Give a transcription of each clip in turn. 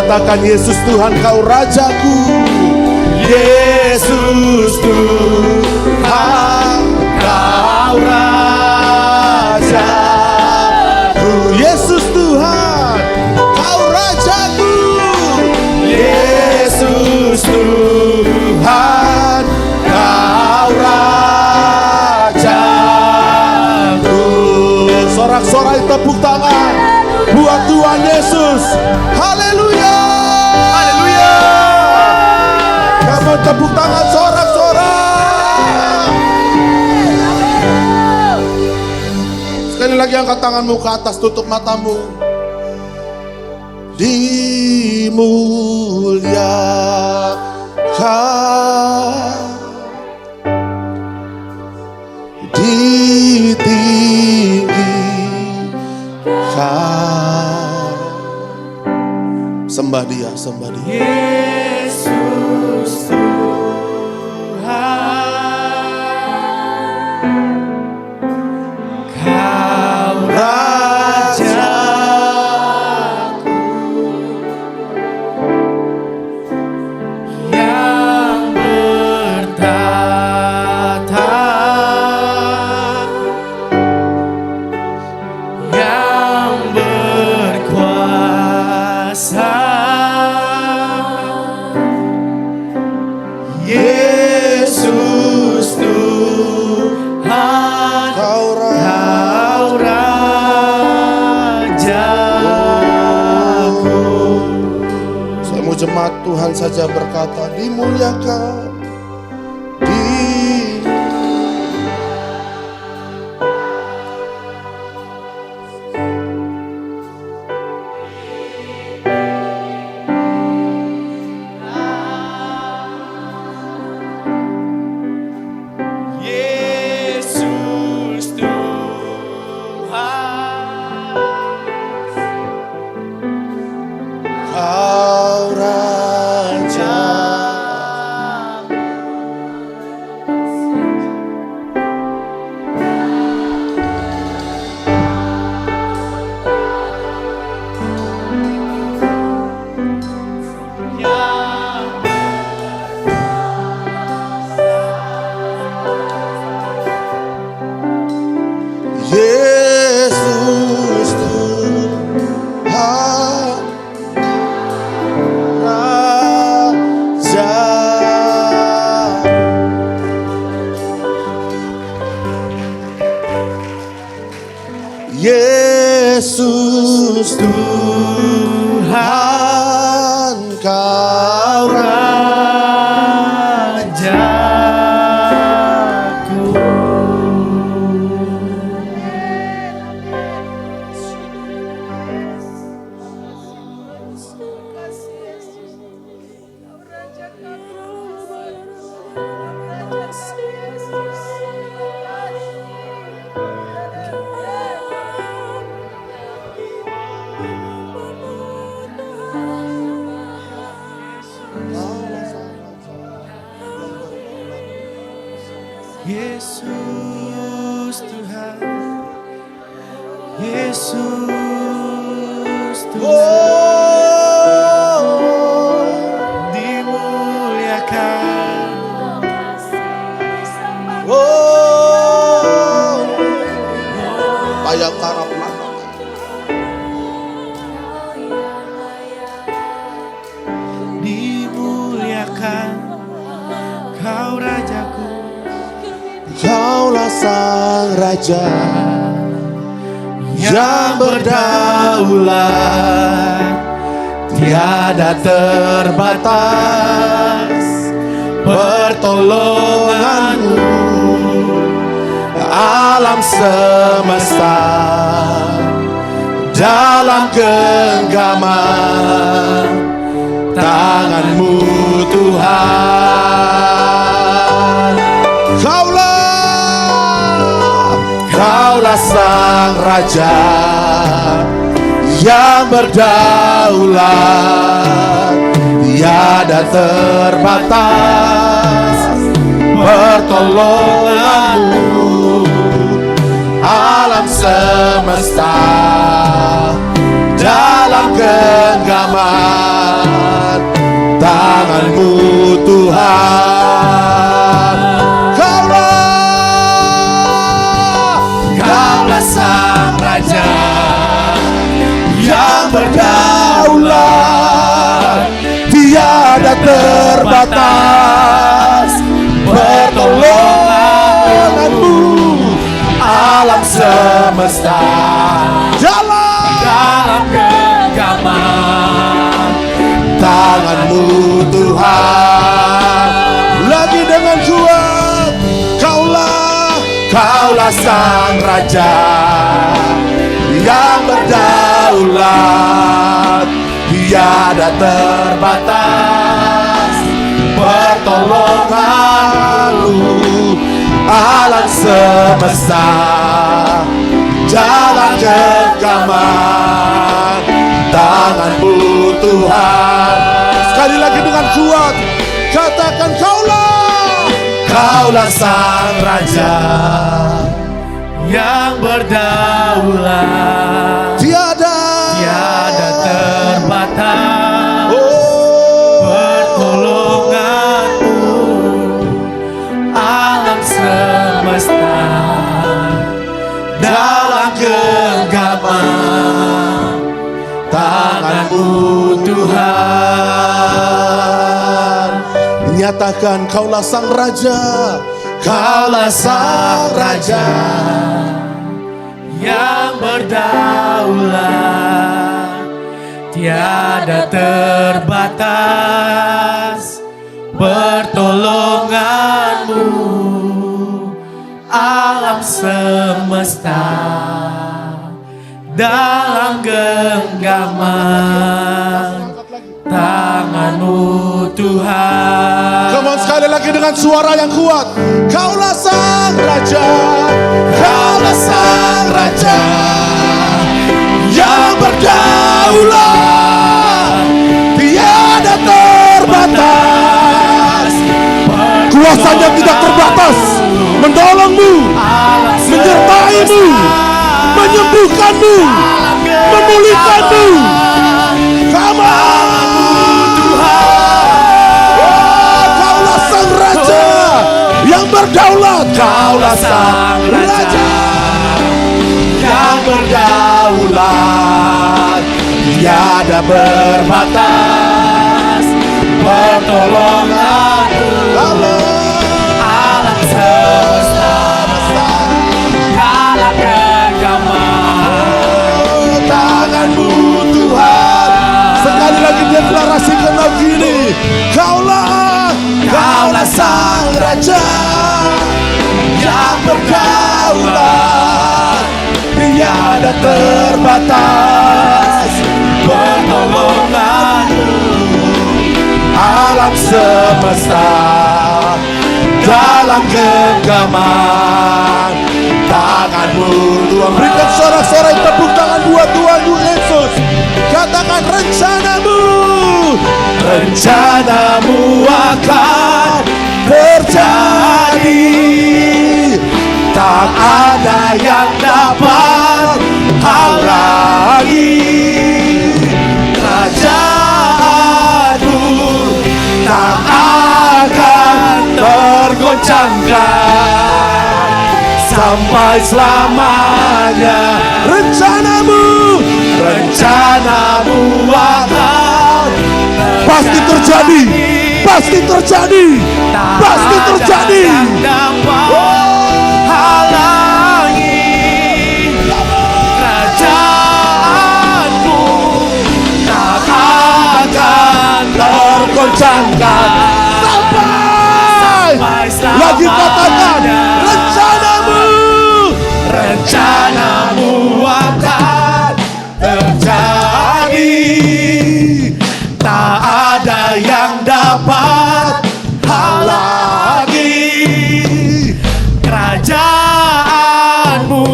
Katakan Yesus Tuhan, Kau Rajaku. Yesus Tuhan, Kau Rajaku. Yesus Tuhan, Kau Rajaku. Yesus Tuhan, Kau Rajaku. Sorak-sorai tepuk tangan buat Tuhan Yesus. Haleluya. Haleluya. Kamu tepuk tangan sorak-sorak. Sekali lagi angkat tanganmu ke atas, tutup matamu. Dimuliakan, ditinggikan. Sembah Dia, sembah Dia. Yesus Tuhan, Kau Rajaku yang bertata, yang berkuasa. Yesus Tuhan, Kau Kau Rajaku. Saya mau jemaat Tuhan saja berkata, dimuliakan. Yesus Tuhan, Kau Raja. Yesus Tuhan, Raja. Yesus Tuhan, Kau Rajaku. Yesus Tuhan, Yesus Tuhan, dimuliakan. Payah karap mana? Dimuliakan, Kau Rajaku. Kaulah Sang Raja yang berdaulat, tiada terbatas pertolonganmu. Alam semesta dalam genggaman tangan-Mu Tuhan. Kaulah Sang Raja yang berdaulat, tiada terbatas pertolonganmu. Alam semesta dalam genggaman tangan-Mu Tuhan. Kaulah Sang Raja yang berdaulat, tiada terbatas pertolongan-Mu alam semesta. Dalam genggaman tangan-Mu Tuhan. Lagi dengan kuat, Kaulah Sang Raja yang berdaulat, tiada terbatas pertolongan-Mu alam semesta. Dalam genggaman tangan-Mu Tuhan. Sekali lagi dengan kuat, katakan Kaulah Sang Raja yang berdaulat, tiada terbatas pertolongan-Mu alam semesta. Dalam genggaman tangan-Mu Tuhan. Nyatakan Kaulah Sang Raja, Kaulah Sang Raja yang berdaulat, tiada terbatas pertolongan-Mu alam semesta. Dalam genggaman tangan-Mu Tuhan. Come on, sekali lagi dengan suara yang kuat. Kaulah Sang Raja, Kaulah Sang Raja yang berdaulat, tiada terbatas. Kuasanya tidak terbatas, menolong-Mu, menyertai-Mu, menyembuhkan-Mu, memulihkan-Mu. Kaulah Sang Raja yang berdaulat, Kaulah Sang Raja yang berdaulat, tiada berbatas pertolongan-Mu alam semesta. Dalam genggaman tangan-Mu Tuhan. Sekali lagi deklarasikan lagi ini, Kaulah Sang Raja yang berdaulat, tiada terbatas pertolongan-Mu alam semesta. Dalam genggaman tangan-Mu Tuhan. Berikan sorak-sorai tepuk tangan buat Tuhan Yesus. Katakan rencana-Mu akan terjadi, tak ada yang dapat halangi. Kerajaan-Mu tak akan tergoncangkan sampai selamanya. Rencana-Mu akan pasti terjadi, pasti terjadi, pasti terjadi. Halangi kerajaan-Mu tak akan tergoncangkan sampai lagi katakan rencana-Mu akan terjadi, tak ada yang dapat halangi. Kerajaan-Mu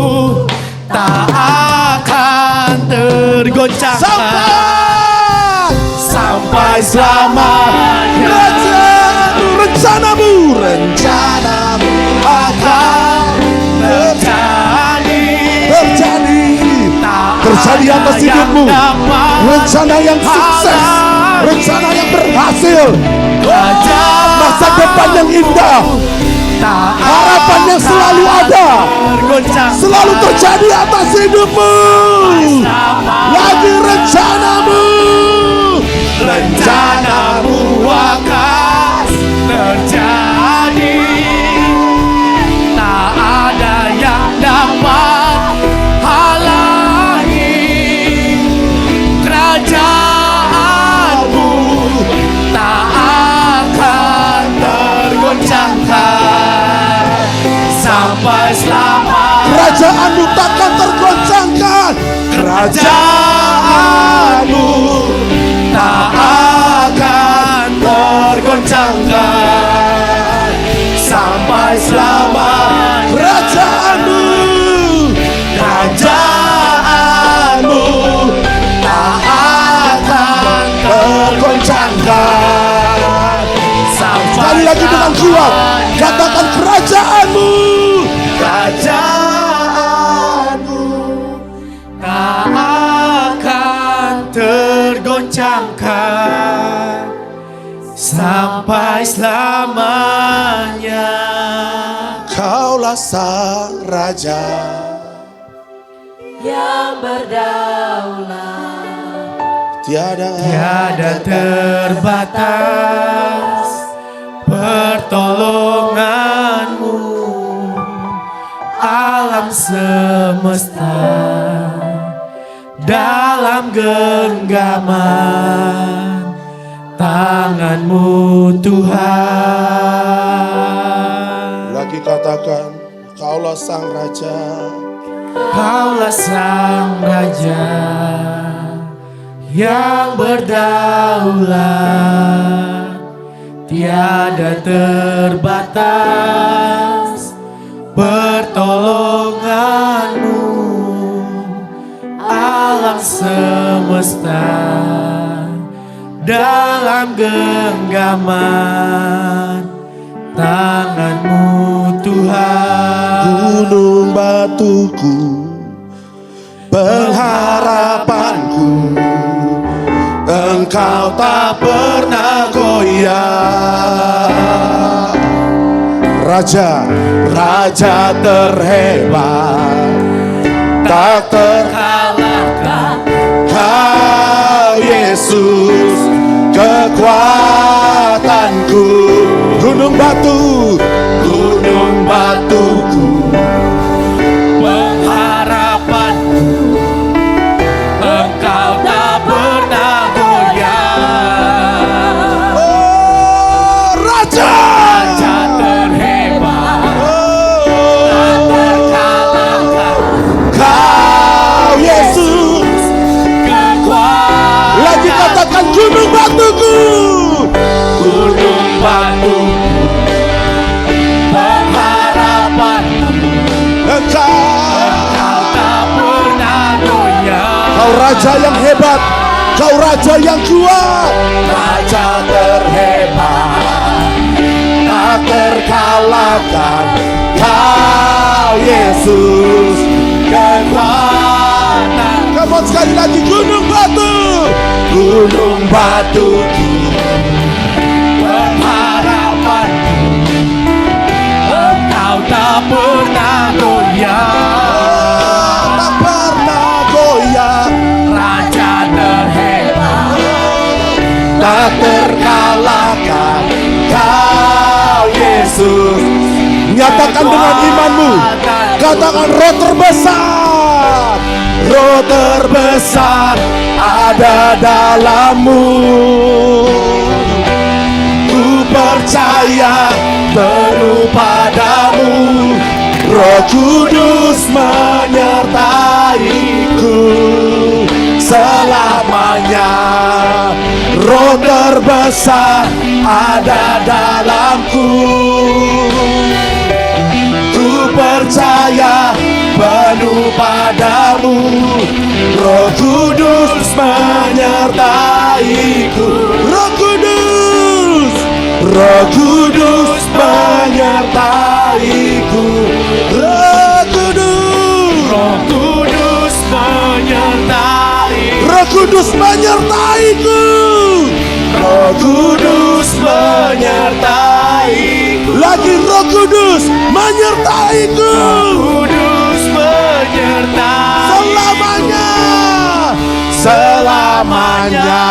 tak akan tergoncangkan sampai selamanya. Rencana-Mu akan terjadi atas hidupmu. Rencana yang sukses, rencana yang berhasil, Masa depan yang indah, harapan yang selalu ada, selalu terjadi atas hidupmu. Lagi rencanamu akan terjadi. Tak ada yang dapat halangi kerajaanmu, tak akan tergoncangkan sampai selamanya. Kerajaanmu takkan tergoncangkan. Kerajaanmu Tak akan tergoncangkan sampai selamanya. kerajaanmu tak akan tergoncangkan. sampai Sekali lagi dengan kuat, katakan kerajaanmu. tak akan tergoncangkan sampai selamanya. Kaulah sang raja yang berdaulat, Tiada terbatas pertolonganmu, alam semesta dalam genggaman tanganmu Tuhan. Lagi katakan, kaulah sang raja. Kaulah sang raja yang berdaulat, tiada terbatas pertolonganmu, alam semesta dalam genggaman tanganmu Tuhan. Gunung batuku, pengharapanku, Engkau tak pernah goyah. Raja, Raja terhebat, tak terkalahkan. Kau Yesus, kekuatanku. Gunung batu, gunung batuku, Pengharapanku, Engkau tak pernah goyah. oh Raja, Raja terhebat, tak terkalahkan. Kau Yesus. Kekuatan Lagi katakan gunung batuku, gunung batu, pengharapanku, Engkau tak pernah goyah. Kau Raja yang hebat, Kau Raja yang kuat, Raja terhebat, tak terkalahkan. Kau Yesus, kekuatan Come on, sekali lagi gunung batu, gunung batuku, pengharapanku, Engkau tak pernah goyah. tak pernah goyah, Raja terhebat, tak terkalahkan. Kau Yesus. Nyatakan dengan imanmu, katakan roh terbesar, roh terbesar ada dalammu. Ku percaya penuh padamu, Roh Kudus menyertaiku selamanya. Roh terbesar ada dalamku. Ku percaya penuh padamu, Roh Kudus menyertaiku. Roh Kudus, Roh Kudus menyertaiku. Roh Kudus, Roh Kudus menyertai, Roh Kudus menyertaiku. Roh Kudus menyertaiku. lagi Roh Kudus menyertaiku Kudus menyertai selamanya, selamanya.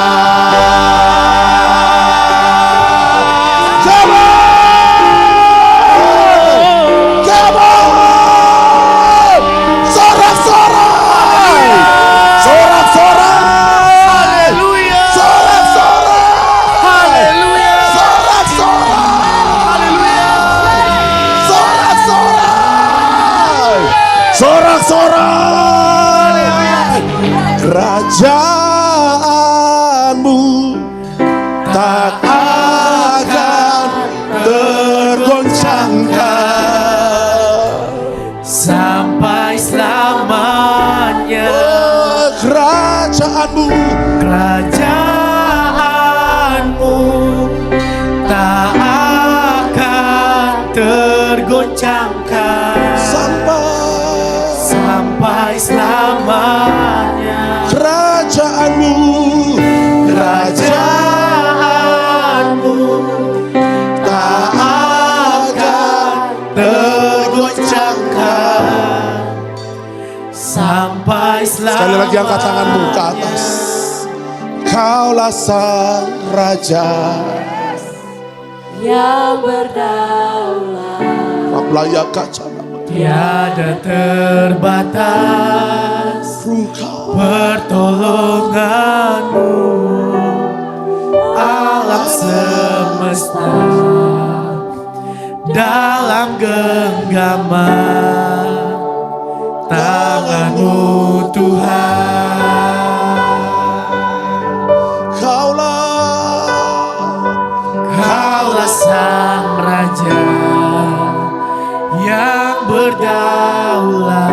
Come on, come on, sorak-sorai, sorak-sorai, Haleluya. sorak-sorai, Haleluya. sorak-sorai, sorak-sorai, sorak-sorai. Kerajaanmu tak akan tergoncangkan Sampai selamanya kerajaanmu kerajaanmu tak akan tergoncangkan sampai selamanya. kerajaanmu Tak akan tergoncangkan sampai selamanya. sekali lagi angkat tanganmu ke atas. Kaulah sang raja yang berdaulat. Rablaya kaca Tiada terbatas pertolonganmu, alam semesta dalam genggaman tanganmu Tuhan. Kaulah sang raja yang berdaulat,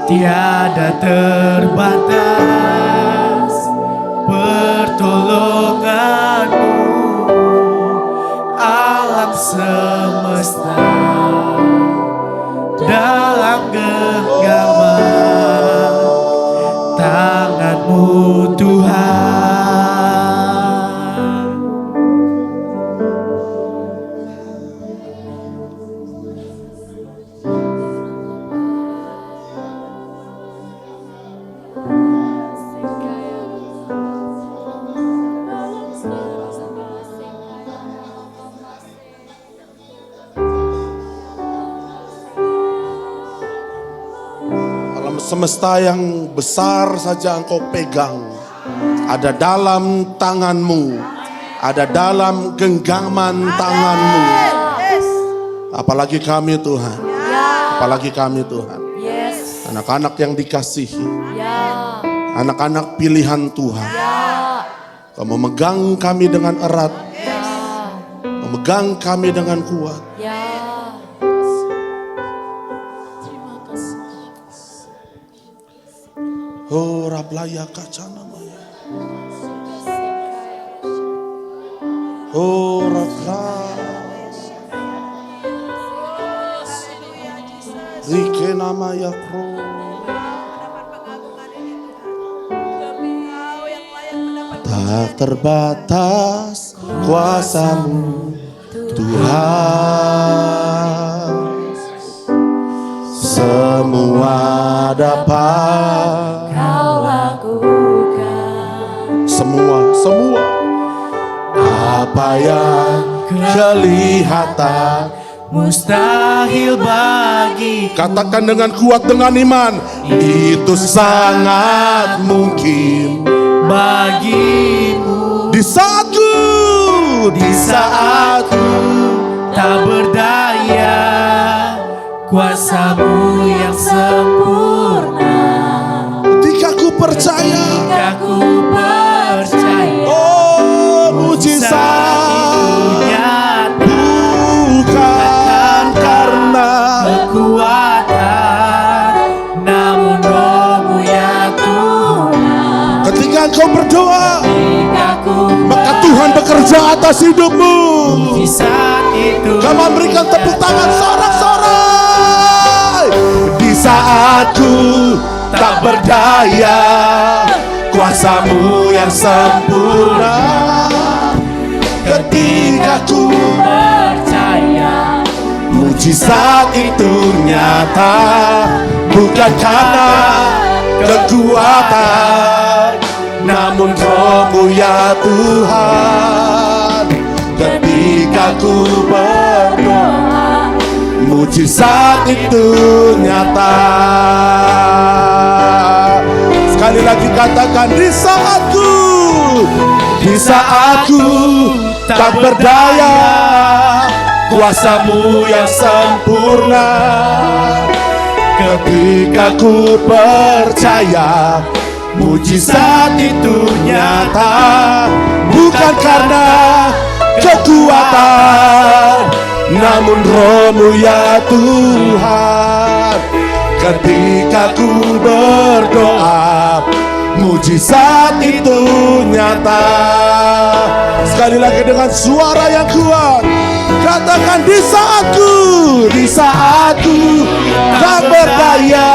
tiada terbatas pertolonganmu, alam semesta dalam genggaman tanganmu Tuhan. Alam semesta yang besar saja engkau pegang, ada dalam tanganmu, ada dalam genggaman tanganmu. Apalagi kami Tuhan, apalagi kami Tuhan, anak-anak yang dikasihi, anak-anak pilihan Tuhan. Kau memegang kami dengan erat, memegang kami dengan kuat. Oh, Rablaya kaca namanya. Oh, Rablaya. Rike namanya kro. Tak terbatas kuasamu Tuhan, semua dapat Kau lakukan. semua apa yang kelihatan Mustahil bagi katakan dengan kuat dengan iman, itu sangat mungkin bagimu di saatku tak berdaya, kuasamu yang sempurna. ketika ku percaya, Aku percaya oh mujizat bukan karena kekuatan, namun rohmu ya Tuhan. ketika engkau berdoa, Aku maka Tuhan bekerja atas hidupmu. di saat itu Kamu berikan tepuk tangan sorak-sorai. Di saatku tak berdaya, kuasamu yang sempurna. Ketika ku mujizat itu nyata, bukan karena kekuatan, namun Roh-Mu ya Tuhan. Ketika ku berdoa, mujizat itu nyata. Sekali lagi katakan, di saatku tak berdaya, kuasa-Mu yang sempurna. Ketika ku percaya, mujizat itu nyata, bukan karena kekuatan, namun Roh-Mu ya Tuhan. Ketika ku berdoa, mujizat itu nyata. Sekali lagi dengan suara yang kuat, katakan, di saatku tak berdaya,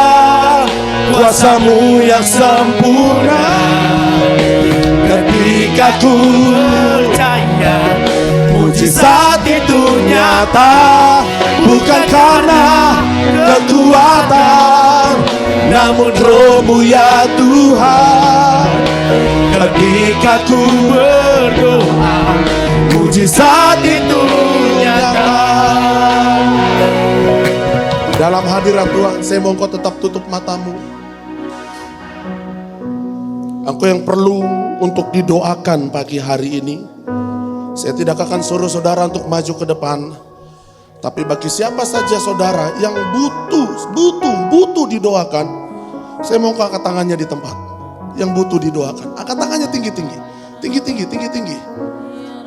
kuasa-Mu yang sempurna. Ketika ku percaya, mujizat itu nyata, bukan karena kekuatan, namun Roh-Mu ya Tuhan. Ketika ku berdoa, mujizat itu nyata. Dalam hadirat Tuhan, saya mau Engkau tetap tutup matamu. Engkau yang perlu untuk didoakan pagi hari ini. Saya tidak akan suruh saudara untuk maju ke depan. Tapi bagi siapa saja saudara yang butuh didoakan, saya mau angkat tangannya di tempat. Yang butuh didoakan, angkat tangannya tinggi-tinggi.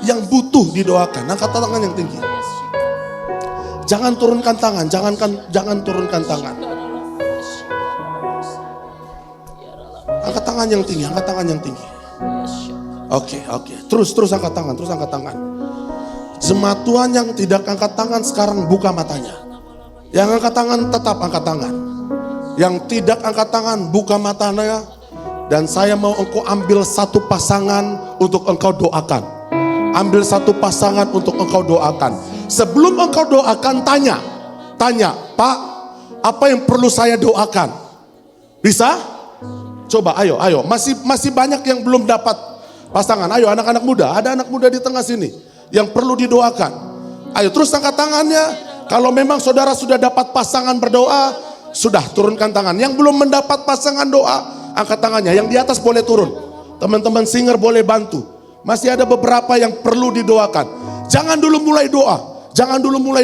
Yang butuh didoakan, angkat tangan yang tinggi. Jangan turunkan tangan, jangan turunkan tangan. Angkat tangan yang tinggi, Oke. Terus angkat tangan. Jemaat Tuhan yang tidak angkat tangan sekarang buka matanya. Yang angkat tangan tetap angkat tangan. Yang tidak angkat tangan buka matanya. Dan saya mau engkau ambil satu pasangan untuk engkau doakan. Ambil satu pasangan untuk engkau doakan. Sebelum engkau doakan, tanya, Pak, apa yang perlu saya doakan? Bisa? Coba, ayo. Masih banyak yang belum dapat pasangan. Ayo anak-anak muda, ada anak muda di tengah sini yang perlu didoakan. Ayo terus angkat tangannya. Kalau memang saudara sudah dapat pasangan berdoa, sudah turunkan tangan. Yang belum mendapat pasangan doa, angkat tangannya. Yang di atas boleh turun. Teman-teman singer boleh bantu. Masih ada beberapa yang perlu didoakan. Jangan dulu mulai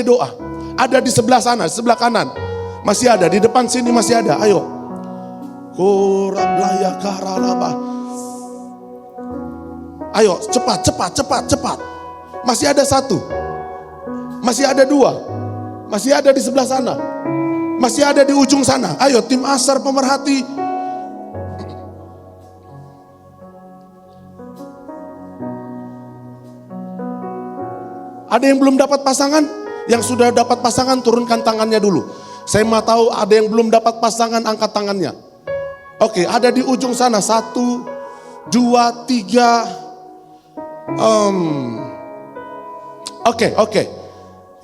doa. Ada di sebelah sana, sebelah kanan. Masih ada, di depan sini masih ada. Ayo. Korablaya karalaba. Ayo, cepat. Masih ada satu. Masih ada dua. Masih ada di sebelah sana. Masih ada di ujung sana. Ayo, tim Asar pemerhati. Ada yang belum dapat pasangan? Yang sudah dapat pasangan, turunkan tangannya dulu. Saya mau tahu ada yang belum dapat pasangan, angkat tangannya. Oke, ada di ujung sana. 1, 2, 3. Oke.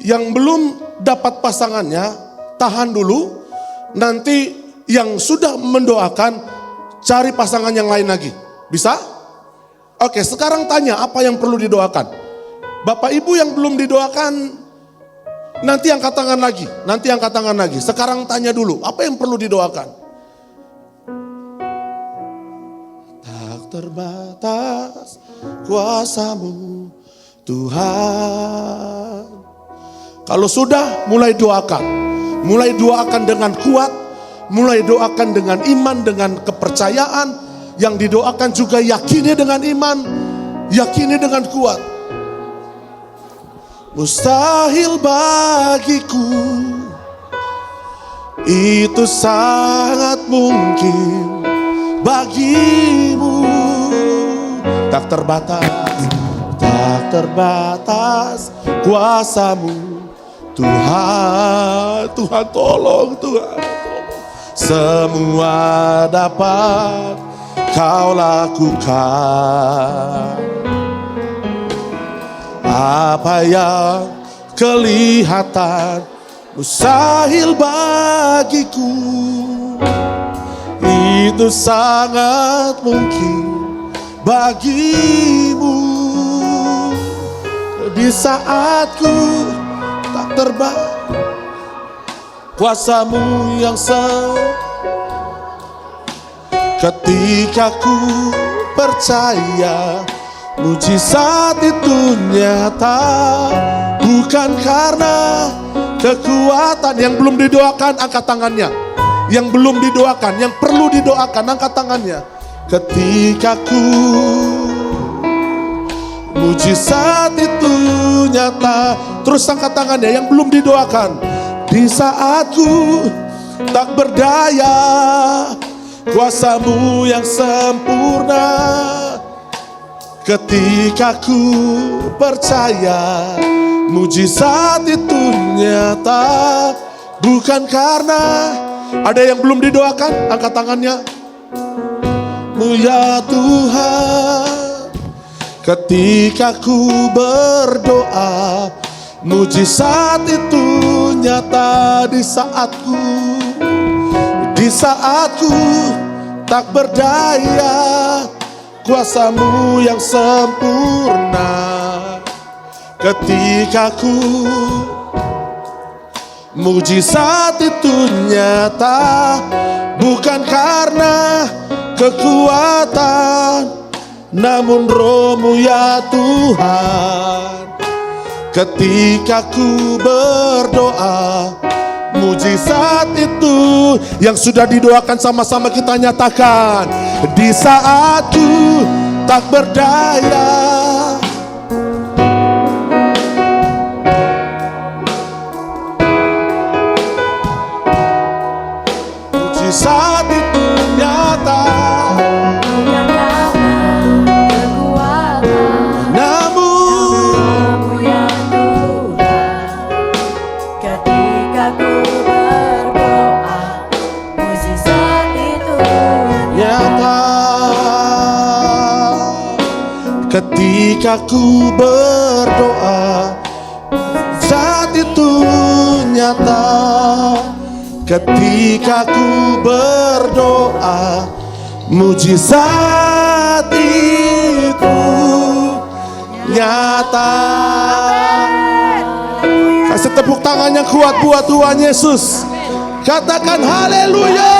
Yang belum dapat pasangannya, tahan dulu. Nanti yang sudah mendoakan, cari pasangan yang lain lagi. Bisa? Oke, sekarang tanya apa yang perlu didoakan. Bapak Ibu yang belum didoakan, nanti angkat tangan lagi. Sekarang tanya dulu, apa yang perlu didoakan? Tak terbatas kuasa-Mu Tuhan. Kalau sudah, mulai doakan. Mulai doakan dengan kuat. Mulai doakan dengan iman, dengan kepercayaan. Yang didoakan juga yakini dengan iman. Yakini dengan kuat. Mustahil bagiku, itu sangat mungkin bagimu. Tak terbatas kuasa-Mu Tuhan. Tuhan tolong. Semua dapat Kau lakukan. Apa yang kelihatan mustahil bagiku. Itu sangat mungkin bagimu. Di saat ku tak terbang, kuasamu yang ketika ku percaya mujizat itu nyata, bukan karena kekuatan. Yang belum didoakan angkat tangannya. Yang belum didoakan, yang perlu didoakan angkat tangannya. Ketika ku mujizat itu nyata, terus angkat tangannya yang belum didoakan. Di saat ku tak berdaya, kuasamu yang sempurna. Ketika ku percaya mujizat itu nyata, bukan karena. Ada yang belum didoakan? Angkat tangannya. Ya Tuhan, ketika ku berdoa, mujizat itu nyata di saatku tak berdaya, kuasamu yang sempurna. Ketika ku mujizat itu nyata, bukan karena kekuatan, namun Roh-Mu ya Tuhan. Ketika ku berdoa, mujizat itu yang sudah didoakan sama-sama kita nyatakan. Di saat ku tak berdaya, mujizat itu nyata, bukan karena kekuatan, namun ya Tuhan. Ketika ku berdoa, mujizat itu nyata. Ketika ku berdoa, saat itu nyata. Ketika ku berdoa, mujizat itu nyata. Kasih tepuk tangan yang kuat buat Tuhan Yesus. Katakan haleluya.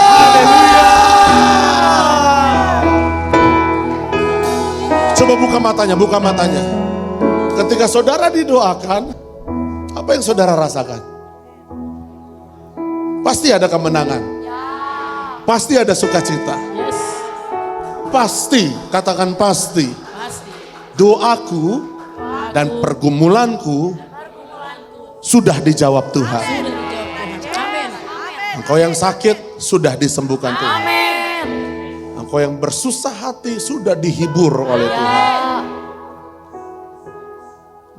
Coba buka matanya, buka matanya. Ketika saudara didoakan, apa yang saudara rasakan? Pasti ada kemenangan. Pasti ada sukacita. Pasti, katakan pasti. Doaku dan pergumulanku sudah dijawab Tuhan. Engkau yang sakit sudah disembuhkan Tuhan. Engkau yang bersusah hati sudah dihibur oleh Tuhan.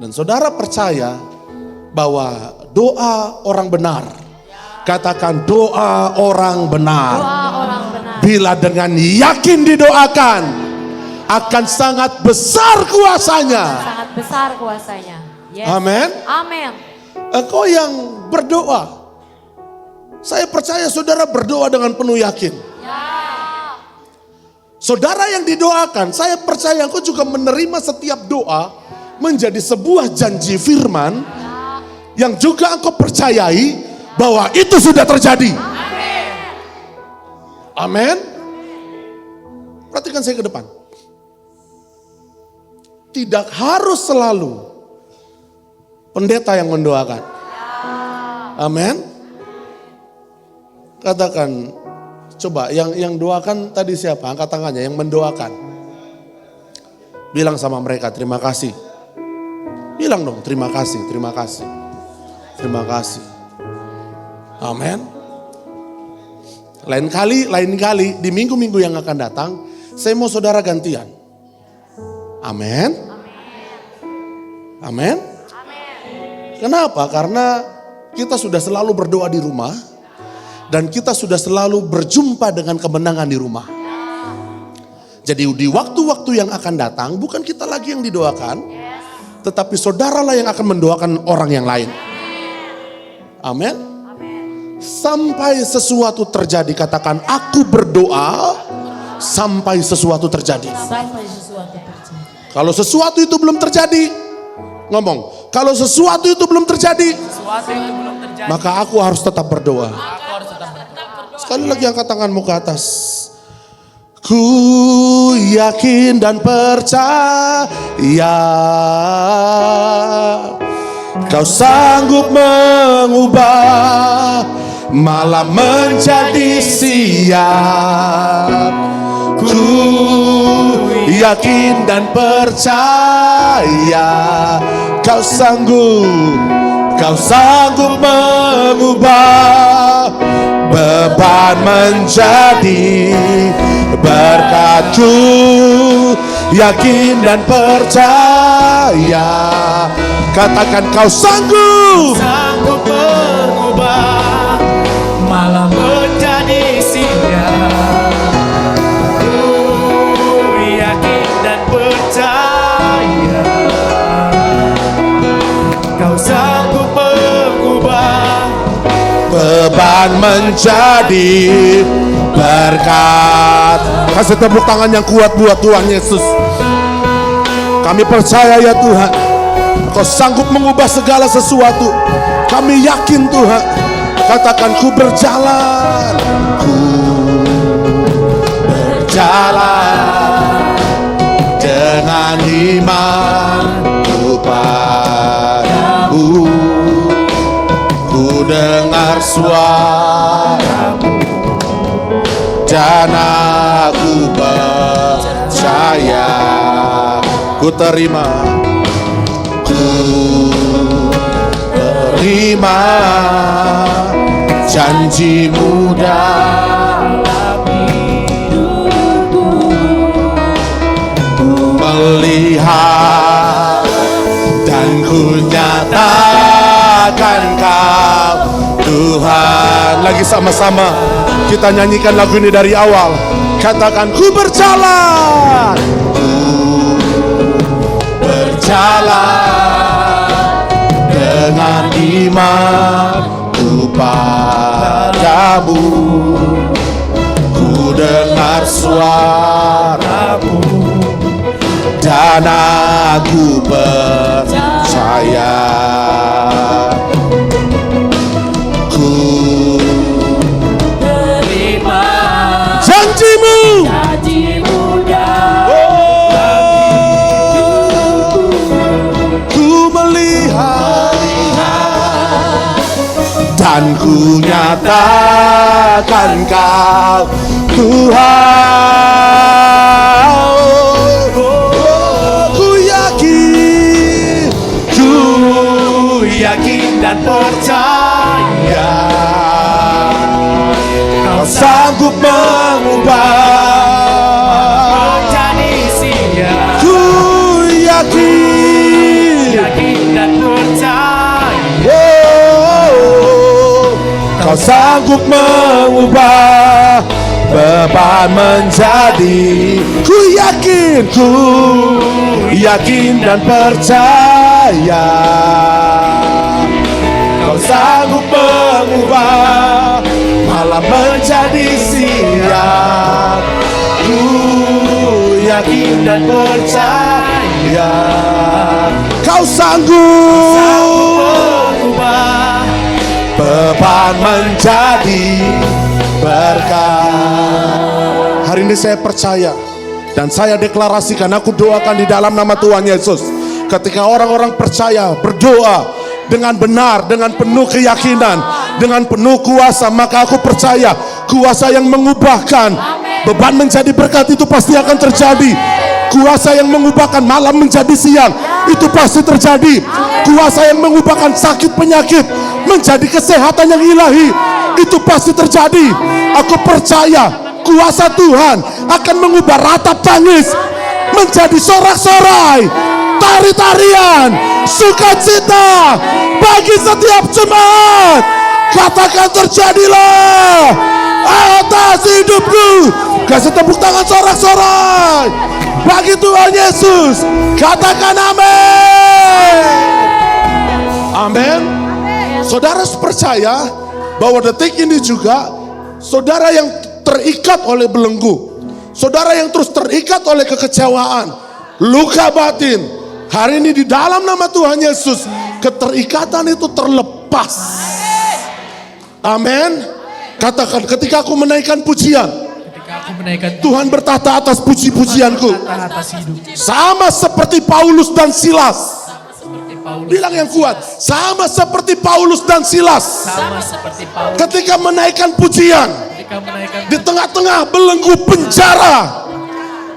Dan saudara percaya bahwa doa orang benar. Katakan doa orang benar. Bila dengan yakin didoakan, akan sangat besar kuasanya. sangat besar kuasanya. Yes. Amin. Amin. Engkau yang berdoa, saya percaya saudara berdoa dengan penuh yakin. Saudara yang didoakan, saya percaya engkau juga menerima setiap doa menjadi sebuah janji firman yang juga engkau percayai bahwa itu sudah terjadi. Amin. Perhatikan saya ke depan. Tidak harus selalu pendeta yang mendoakan. Amin. Katakan, coba yang doakan tadi siapa? Angkat tangannya yang mendoakan. Bilang sama mereka terima kasih. Bilang dong terima kasih, terima kasih. Terima kasih. Amin. Lain kali di minggu-minggu yang akan datang, saya mau saudara gantian. Amin. Amin. Kenapa? Karena kita sudah selalu berdoa di rumah dan kita sudah selalu berjumpa dengan kemenangan di rumah. Jadi di waktu-waktu yang akan datang bukan kita lagi yang didoakan, tetapi saudaralah yang akan mendoakan orang yang lain. Amin. Sampai sesuatu terjadi, katakan aku berdoa sampai sesuatu terjadi. Sampai sesuatu terjadi. Kalau sesuatu itu belum terjadi, ngomong, kalau sesuatu itu belum terjadi, maka aku harus tetap berdoa. Sekali lagi angkat tanganmu ke atas. Ku yakin dan percaya Kau sanggup mengubah malam menjadi siap. Ku yakin dan percaya Kau sanggup mengubah beban menjadi berkat-Ku. Yakin dan percaya, katakan kau sanggup mengubah malam menjadi siang. Ku yakin dan percaya Kau sanggup mengubah beban menjadi berkat. Kasih tepuk tangan yang kuat buat Tuhan Yesus. Kami percaya ya Tuhan, Kau sanggup mengubah segala sesuatu. Kami yakin Tuhan. Katakan ku berjalan dengan iman kepadamu. Ku dengar suara-Mu dan aku percaya. Ku terima janji-Mu dalam hidupku. Ku melihat dan ku nyatakan Kau Tuhan. Lagi sama-sama kita nyanyikan lagu ini dari awal. Katakan ku berjalan dengan iman-Ku padamu. Ku dengar suara-Mu dan aku percaya. Ku terima janji-Mu. Dan ku nyatakan Kau Tuhan. Ku yakin dan percaya Kau sanggup mengubah menjadi siang. Ku yakin dan percaya Kau sanggup mengubah beban menjadi. Ku yakin dan percaya Kau sanggup mengubah malam menjadi siang. Ku yakin dan percaya Kau sanggup mengubah beban menjadi berkat. Hari ini saya percaya dan saya deklarasikan, aku doakan di dalam nama Tuhan Yesus. Ketika orang-orang percaya, berdoa dengan benar, dengan penuh keyakinan, dengan penuh kuasa, maka aku percaya kuasa yang mengubahkan beban menjadi berkat itu pasti akan terjadi. Kuasa yang mengubahkan malam menjadi siang itu pasti terjadi. Kuasa yang mengubahkan sakit penyakit menjadi kesehatan yang ilahi itu pasti terjadi. Aku percaya kuasa Tuhan akan mengubah ratap tangis menjadi sorak-sorai, tari-tarian, sukacita bagi setiap jemaat. Katakan terjadilah atas hidupku. Kasih tepuk tangan sorak-sorai bagi Tuhan Yesus. Katakan amin. Amin. Saudara percaya bahwa detik ini juga saudara yang terikat oleh belenggu, saudara yang terus terikat oleh kekecewaan, luka batin, hari ini di dalam nama Tuhan Yesus keterikatan itu terlepas. Amin. Katakan, ketika aku menaikkan pujian, Ketika aku menaikkan Tuhan bertahta atas puji-pujianku, atas hidup sama seperti Paulus dan Silas. seperti Paulus. Bilang yang kuat, sama seperti Paulus dan Silas. Sama seperti Paulus Ketika menaikkan pujian ketika menaikkan di tengah-tengah belenggu penjara,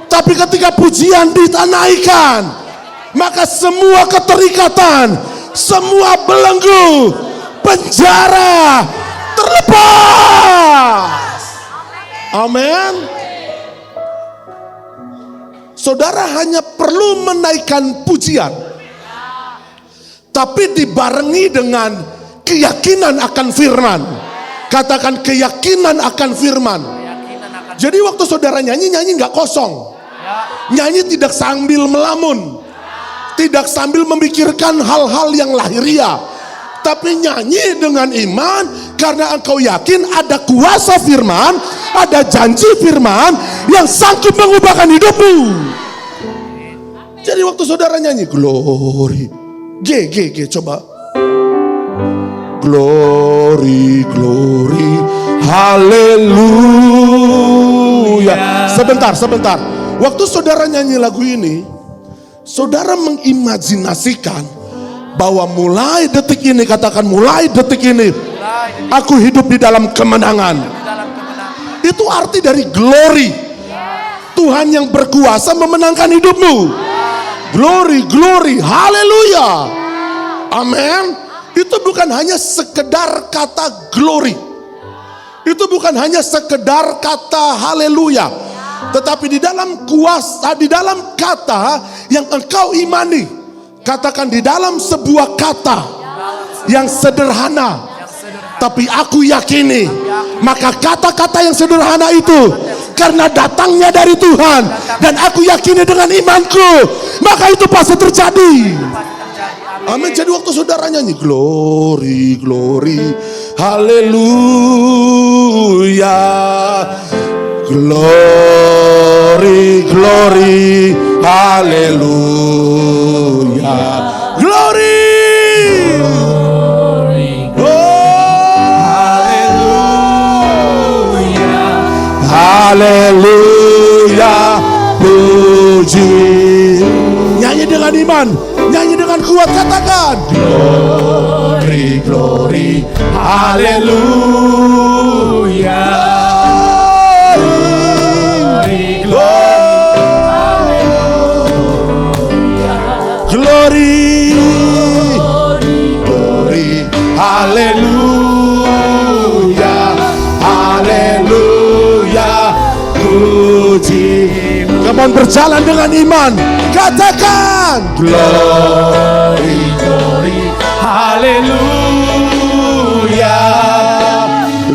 tapi ketika pujian dinaikkan, maka semua keterikatan, semua belenggu penjara terlepas. Amin. Saudara hanya perlu menaikkan pujian, tapi dibarengi dengan keyakinan akan firman. Katakan keyakinan akan firman. Jadi waktu saudara nyanyi nggak kosong. Nyanyi tidak sambil melamun, tidak sambil memikirkan hal-hal yang lahiriah, tapi nyanyi dengan iman karena engkau yakin ada kuasa firman, ada janji firman yang sanggup mengubahkan hidupmu. Jadi waktu saudara nyanyi glory, G coba. Glory, glory, haleluya. Sebentar. Waktu saudara nyanyi lagu ini, saudara mengimajinasikan bahwa mulai detik ini, katakan mulai detik ini, aku hidup di dalam kemenangan. Itu arti dari glory. Tuhan yang berkuasa memenangkan hidupmu. Glory, haleluya. Amin. Itu bukan hanya sekedar kata glory. Itu bukan hanya sekedar kata haleluya. Tetapi di dalam kuasa, di dalam kata yang engkau imani. Katakan di dalam sebuah kata yang sederhana, tapi aku yakini, maka kata-kata yang sederhana itu karena datangnya dari Tuhan dan aku yakini dengan imanku, maka itu pasti terjadi. Amin. Jadi waktu saudara nyanyi glory, glory, haleluya, glory, glory, haleluya, glory, haleluya, puji. Nyanyi dengan iman, nyanyi dengan kuat, katakan glory, glory, haleluya, glory, glory, haleluya, haleluya, puji. Kamu berjalan dengan iman, katakan glory, glory, haleluya,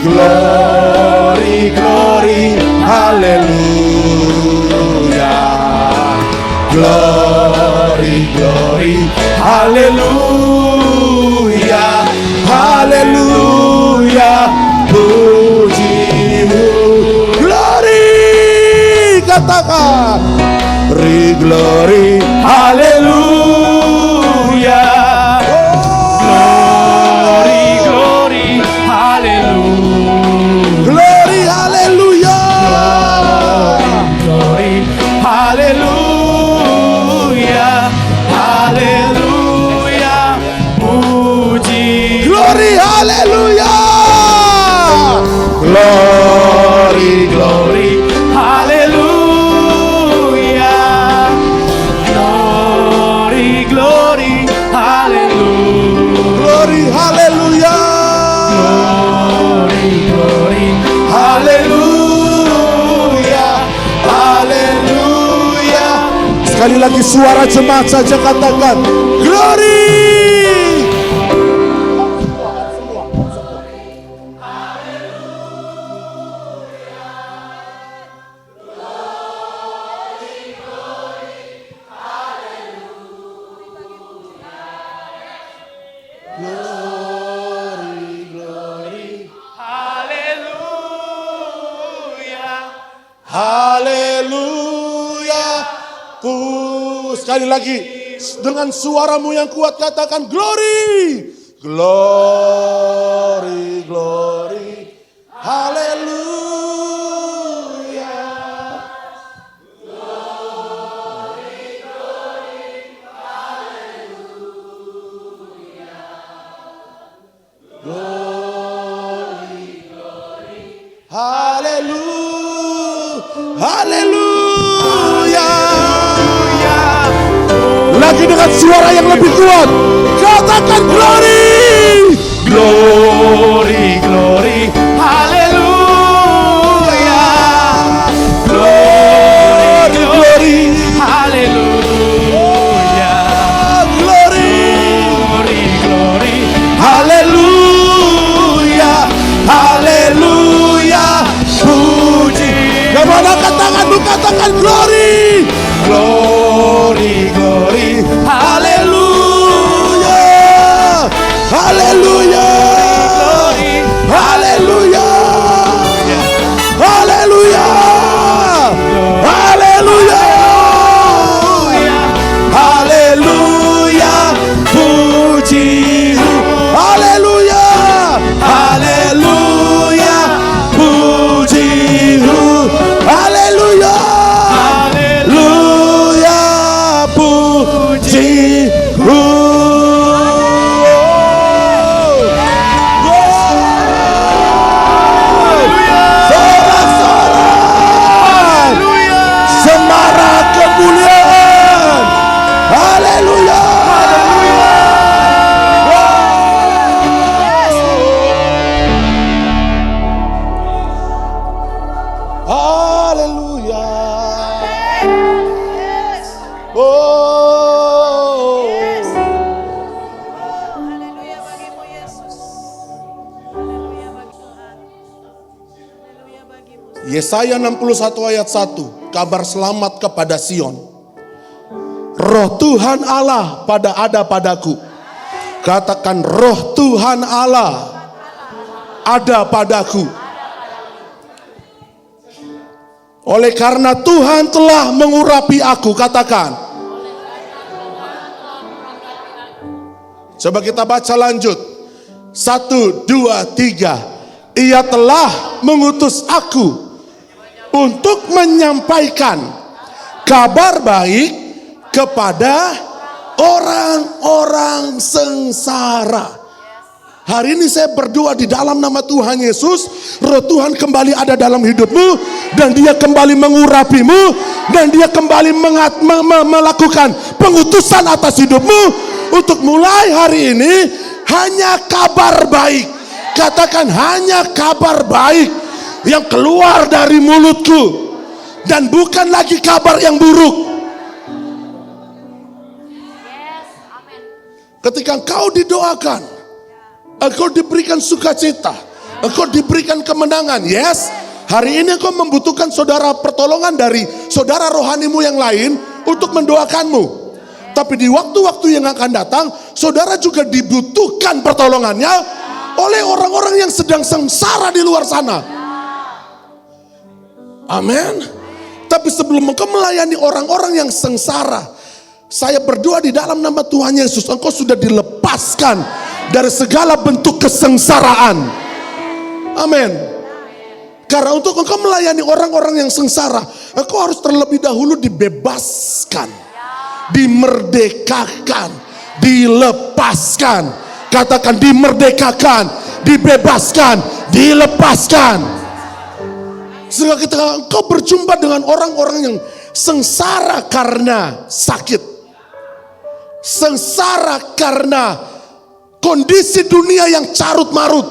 glory, glory, haleluya, glory, glory, haleluya, haleluya, pujimu, glory, katakan glory, glory, haleluya, glory, glory, haleluya, glory, haleluya, glory, haleluya, haleluya, puji, glory, haleluya, glory, glory, haleluya, glory, glory, haleluya, glory, haleluya, glory, glory, haleluya, haleluya. Sekali lagi suara jemaat saja katakan glory. Haleluya. Sekali lagi, dengan suaramu yang kuat katakan glory. Glory, glory. Haleluya. Haleluya. Haleluya. Lagi dengan suara yang lebih kuat. Katakan glory. Glory, glory, haleluya. Glory, glory, haleluya. Glory. Glory, glory, Haleluya. Haleluya. Puji. Kamu angkat tanganmu katakan glory. glory, glory, Haleluya. Haleluya. Haleluya. Haleluya. Haleluya. Haleluya. Puji. Haleluya. Haleluya. Puji. Haleluya. Haleluya. Puji. Semarak kemuliaan. Haleluya. Haleluya. Oh. Haleluya bagimu Yesus. Haleluya bagi Tuhan. Haleluya bagimu. Yesaya 61 ayat 1, kabar selamat kepada Sion. Roh Tuhan Allah ada padaku. Katakan roh Tuhan Allah ada padaku. Oleh karena Tuhan telah mengurapi aku, katakan. Coba kita baca lanjut. 1, 2, 3. Ia telah mengutus aku untuk menyampaikan kabar baik kepada orang-orang sengsara. Hari ini saya berdoa di dalam nama Tuhan Yesus, roh Tuhan kembali ada dalam hidupmu, dan dia kembali mengurapimu, dan dia kembali melakukan pengutusan atas hidupmu, untuk mulai hari ini hanya kabar baik. Katakan hanya kabar baik yang keluar dari mulutku, dan bukan lagi kabar yang buruk. Ketika engkau didoakan, engkau diberikan sukacita, engkau diberikan kemenangan. Yes, hari ini engkau membutuhkan saudara pertolongan dari saudara rohanimu yang lain untuk mendoakanmu. Tapi di waktu-waktu yang akan datang, saudara juga dibutuhkan pertolongannya oleh orang-orang yang sedang sengsara di luar sana. Amin. Tapi sebelum engkau melayani orang-orang yang sengsara, saya berdoa di dalam nama Tuhan Yesus, engkau sudah dilepaskan dari segala bentuk kesengsaraan. Amin. Karena untuk engkau melayani orang-orang yang sengsara, engkau harus terlebih dahulu dibebaskan, dimerdekakan, dilepaskan. Katakan dimerdekakan, dibebaskan, dilepaskan. Sehingga ketika engkau berjumpa dengan orang-orang yang sengsara karena sakit, sengsara karena kondisi dunia yang carut marut,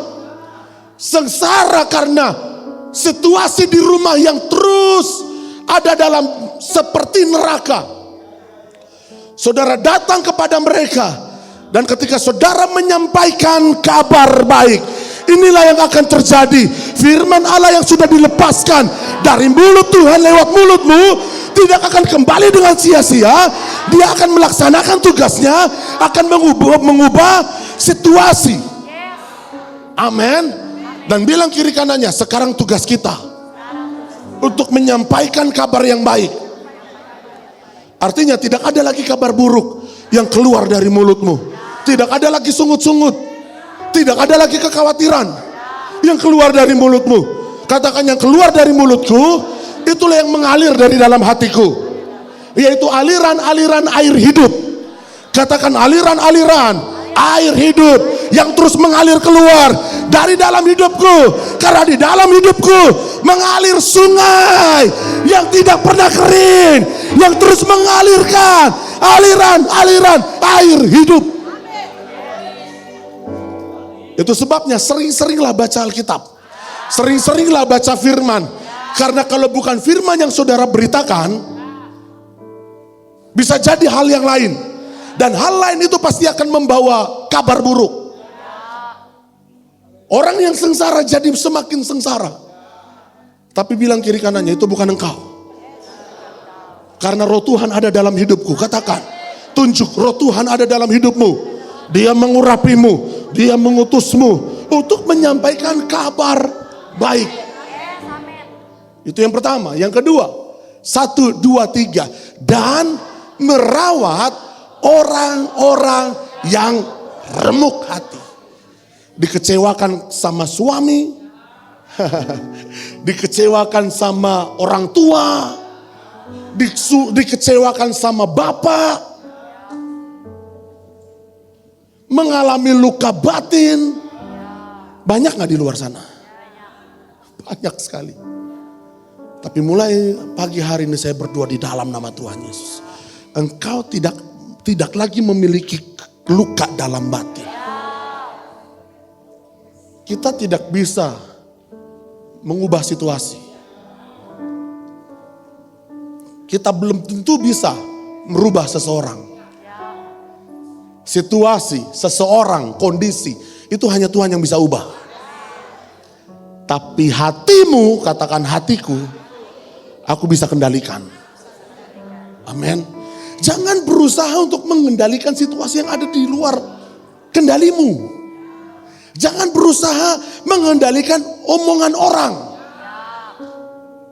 sengsara karena situasi di rumah yang terus ada dalam seperti neraka, saudara datang kepada mereka, dan ketika saudara menyampaikan kabar baik, inilah yang akan terjadi. Firman Allah yang sudah dilepaskan dari mulut Tuhan lewat mulutmu tidak akan kembali dengan sia-sia. Dia akan melaksanakan tugasnya, akan mengubah situasi. Amin. Dan bilang kiri kanannya, sekarang tugas kita untuk menyampaikan kabar yang baik. Artinya tidak ada lagi kabar buruk yang keluar dari mulutmu. Tidak ada lagi sungut-sungut. Tidak ada lagi kekhawatiran yang keluar dari mulutmu. Katakan, yang keluar dari mulutku, itulah yang mengalir dari dalam hatiku, yaitu aliran-aliran air hidup. Katakan, aliran-aliran air hidup yang terus mengalir keluar dari dalam hidupku. Karena di dalam hidupku mengalir sungai yang tidak pernah kering, yang terus mengalirkan aliran-aliran air hidup. Itu sebabnya sering-seringlah baca Alkitab, sering-seringlah baca firman. Karena kalau bukan firman yang saudara beritakan, bisa jadi hal yang lain. Dan hal lain itu pasti akan membawa kabar buruk. Orang yang sengsara jadi semakin sengsara. Tapi bilang kiri kanannya, itu bukan engkau. Karena roh Tuhan ada dalam hidupku. Katakan, tunjuk roh Tuhan ada dalam hidupmu. Dia mengurapimu, dia mengutusmu untuk menyampaikan kabar baik. Itu yang pertama. Yang kedua, 1, 2, 3. Dan merawat orang-orang yang remuk hati. Dikecewakan sama suami, dikecewakan sama orang tua, dikecewakan sama bapak, mengalami luka batin. Banyak gak di luar sana? Banyak sekali. Tapi mulai pagi hari ini saya berdoa di dalam nama Tuhan Yesus. Engkau tidak lagi memiliki luka dalam batin. Kita tidak bisa mengubah situasi. Kita belum tentu bisa merubah seseorang. Situasi, seseorang, kondisi, itu hanya Tuhan yang bisa ubah. Tapi hatimu, katakan hatiku, aku bisa kendalikan. Amin. Jangan berusaha untuk mengendalikan situasi yang ada di luar kendalimu. Jangan berusaha mengendalikan omongan orang.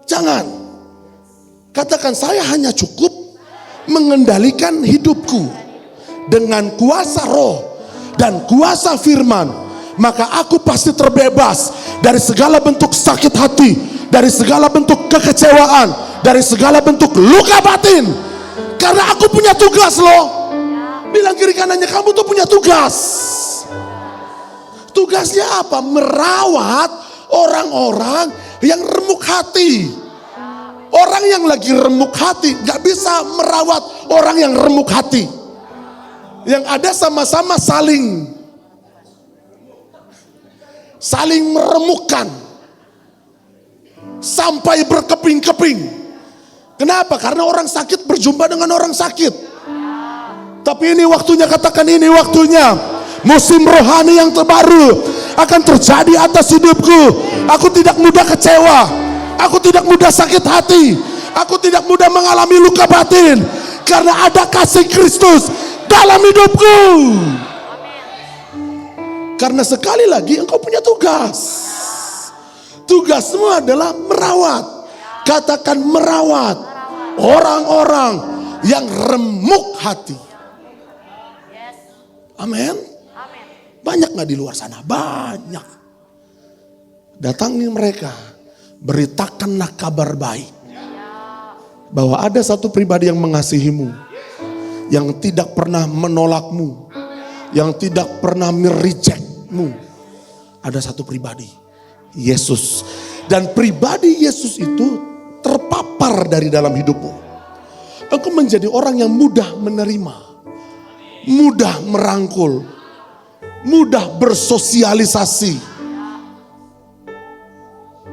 Jangan. Katakan, saya hanya cukup mengendalikan hidupku dengan kuasa roh dan kuasa firman. Maka aku pasti terbebas dari segala bentuk sakit hati, dari segala bentuk kekecewaan, dari segala bentuk luka batin. Karena aku punya tugas loh. Bilang kiri kanannya, kamu tuh punya tugas. Tugasnya apa? Merawat orang-orang yang remuk hati. Orang yang lagi remuk hati gak bisa merawat orang yang remuk hati. Yang ada sama-sama saling meremukkan sampai berkeping-keping. Kenapa? Karena orang sakit berjumpa dengan orang sakit. Tapi ini waktunya, katakan ini waktunya. Musim rohani yang terbaru akan terjadi atas hidupku. Aku tidak mudah kecewa. Aku tidak mudah sakit hati. Aku tidak mudah mengalami luka batin. Karena ada kasih Kristus dalam hidupku. Karena sekali lagi engkau punya tugas. Tugasmu adalah merawat. Katakan merawat orang-orang yang remuk hati. Amin. Banyak gak di luar sana? Banyak. Datangi mereka. Beritakanlah kabar baik. Bahwa ada satu pribadi yang mengasihimu. Yang tidak pernah menolakmu. Yang tidak pernah merejectmu. Ada satu pribadi. Yesus. Dan pribadi Yesus itu terpapar dari dalam hidupmu. Engkau menjadi orang yang mudah menerima. Mudah merangkul. Mudah bersosialisasi.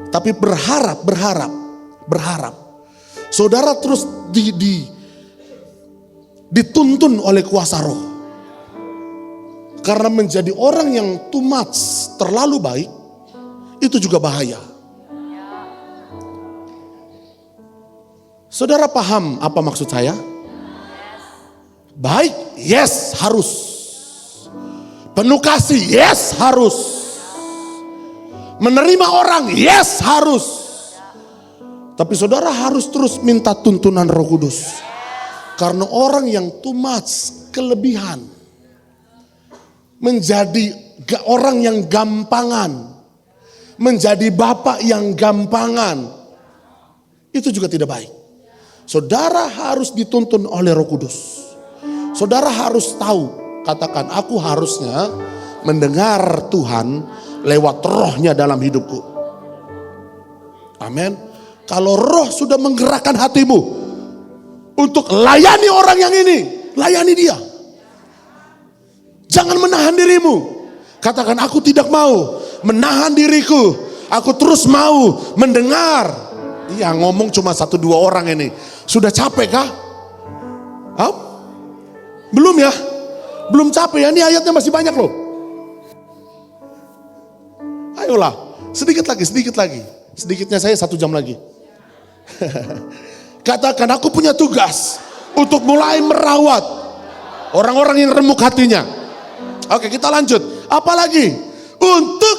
Tapi berharap. Saudara terus dituntun oleh kuasa roh. Karena menjadi orang yang too much, terlalu baik, itu juga bahaya. Saudara paham apa maksud saya? Baik, yes, harus. Penuh kasih, yes, harus. Menerima orang, yes, harus. Tapi saudara harus terus minta tuntunan Roh Kudus. Karena orang yang too much, kelebihan, menjadi orang yang gampangan, menjadi bapak yang gampangan, itu juga tidak baik. Saudara harus dituntun oleh Roh Kudus. Saudara harus tahu, katakan, aku harusnya mendengar Tuhan lewat rohnya dalam hidupku. Amin. Kalau roh sudah menggerakkan hatimu untuk layani orang yang ini, layani dia. Jangan menahan dirimu. Katakan, aku tidak mau menahan diriku. Aku terus mau mendengar. Iya, ngomong cuma 1-2 orang ini. Sudah capek kah? Hah? Belum ya? Belum capek ya? Ini ayatnya masih banyak loh. Ayolah, sedikit lagi. Sedikitnya saya 1 jam lagi. Katakan, aku punya tugas untuk mulai merawat orang-orang yang remuk hatinya. Oke, kita lanjut. Apalagi? Untuk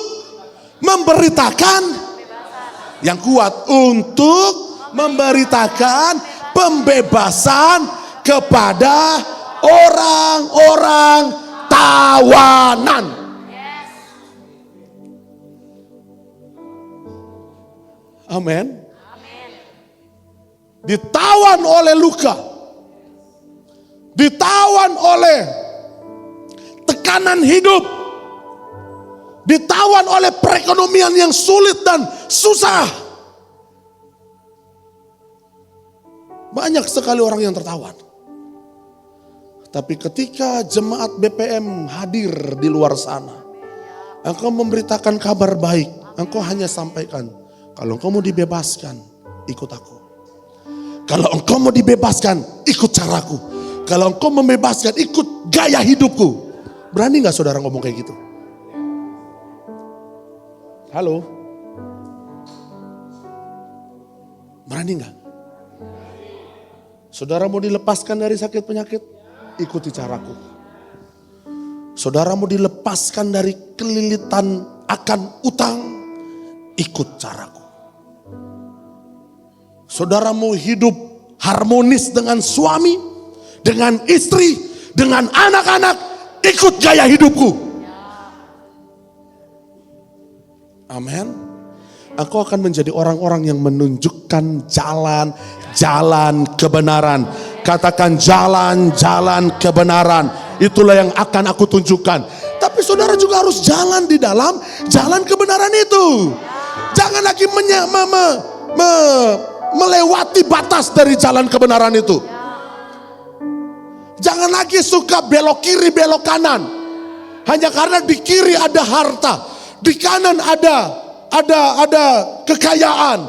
memberitakan yang kuat, untuk memberitakan pembebasan kepada orang-orang tawanan. Amin. Ditawan oleh luka, ditawan oleh tekanan hidup, ditawan oleh perekonomian yang sulit dan susah. Banyak sekali orang yang tertawan. Tapi ketika jemaat BPM hadir di luar sana, engkau memberitakan kabar baik, engkau hanya sampaikan, kalau engkau mau dibebaskan, ikut aku. Kalau engkau mau dibebaskan, ikut caraku. Kalau engkau membebaskan, ikut gaya hidupku. Berani gak saudara ngomong kayak gitu? Halo? Berani gak? Saudara mau dilepaskan dari sakit penyakit, ikuti caraku. Saudara mau dilepaskan dari kelilitan akan utang, ikut caraku. Saudara mau hidup harmonis dengan suami, dengan istri, dengan anak-anak, ikut gaya hidupku. Amin. Aku akan menjadi orang-orang yang menunjukkan jalan-jalan kebenaran. Katakan, jalan-jalan kebenaran. Itulah yang akan aku tunjukkan. Tapi saudara juga harus jalan di dalam jalan kebenaran itu. Jangan lagi melewati batas dari jalan kebenaran itu. Jangan lagi suka belok kiri belok kanan. Hanya karena di kiri ada harta, di kanan ada kekayaan.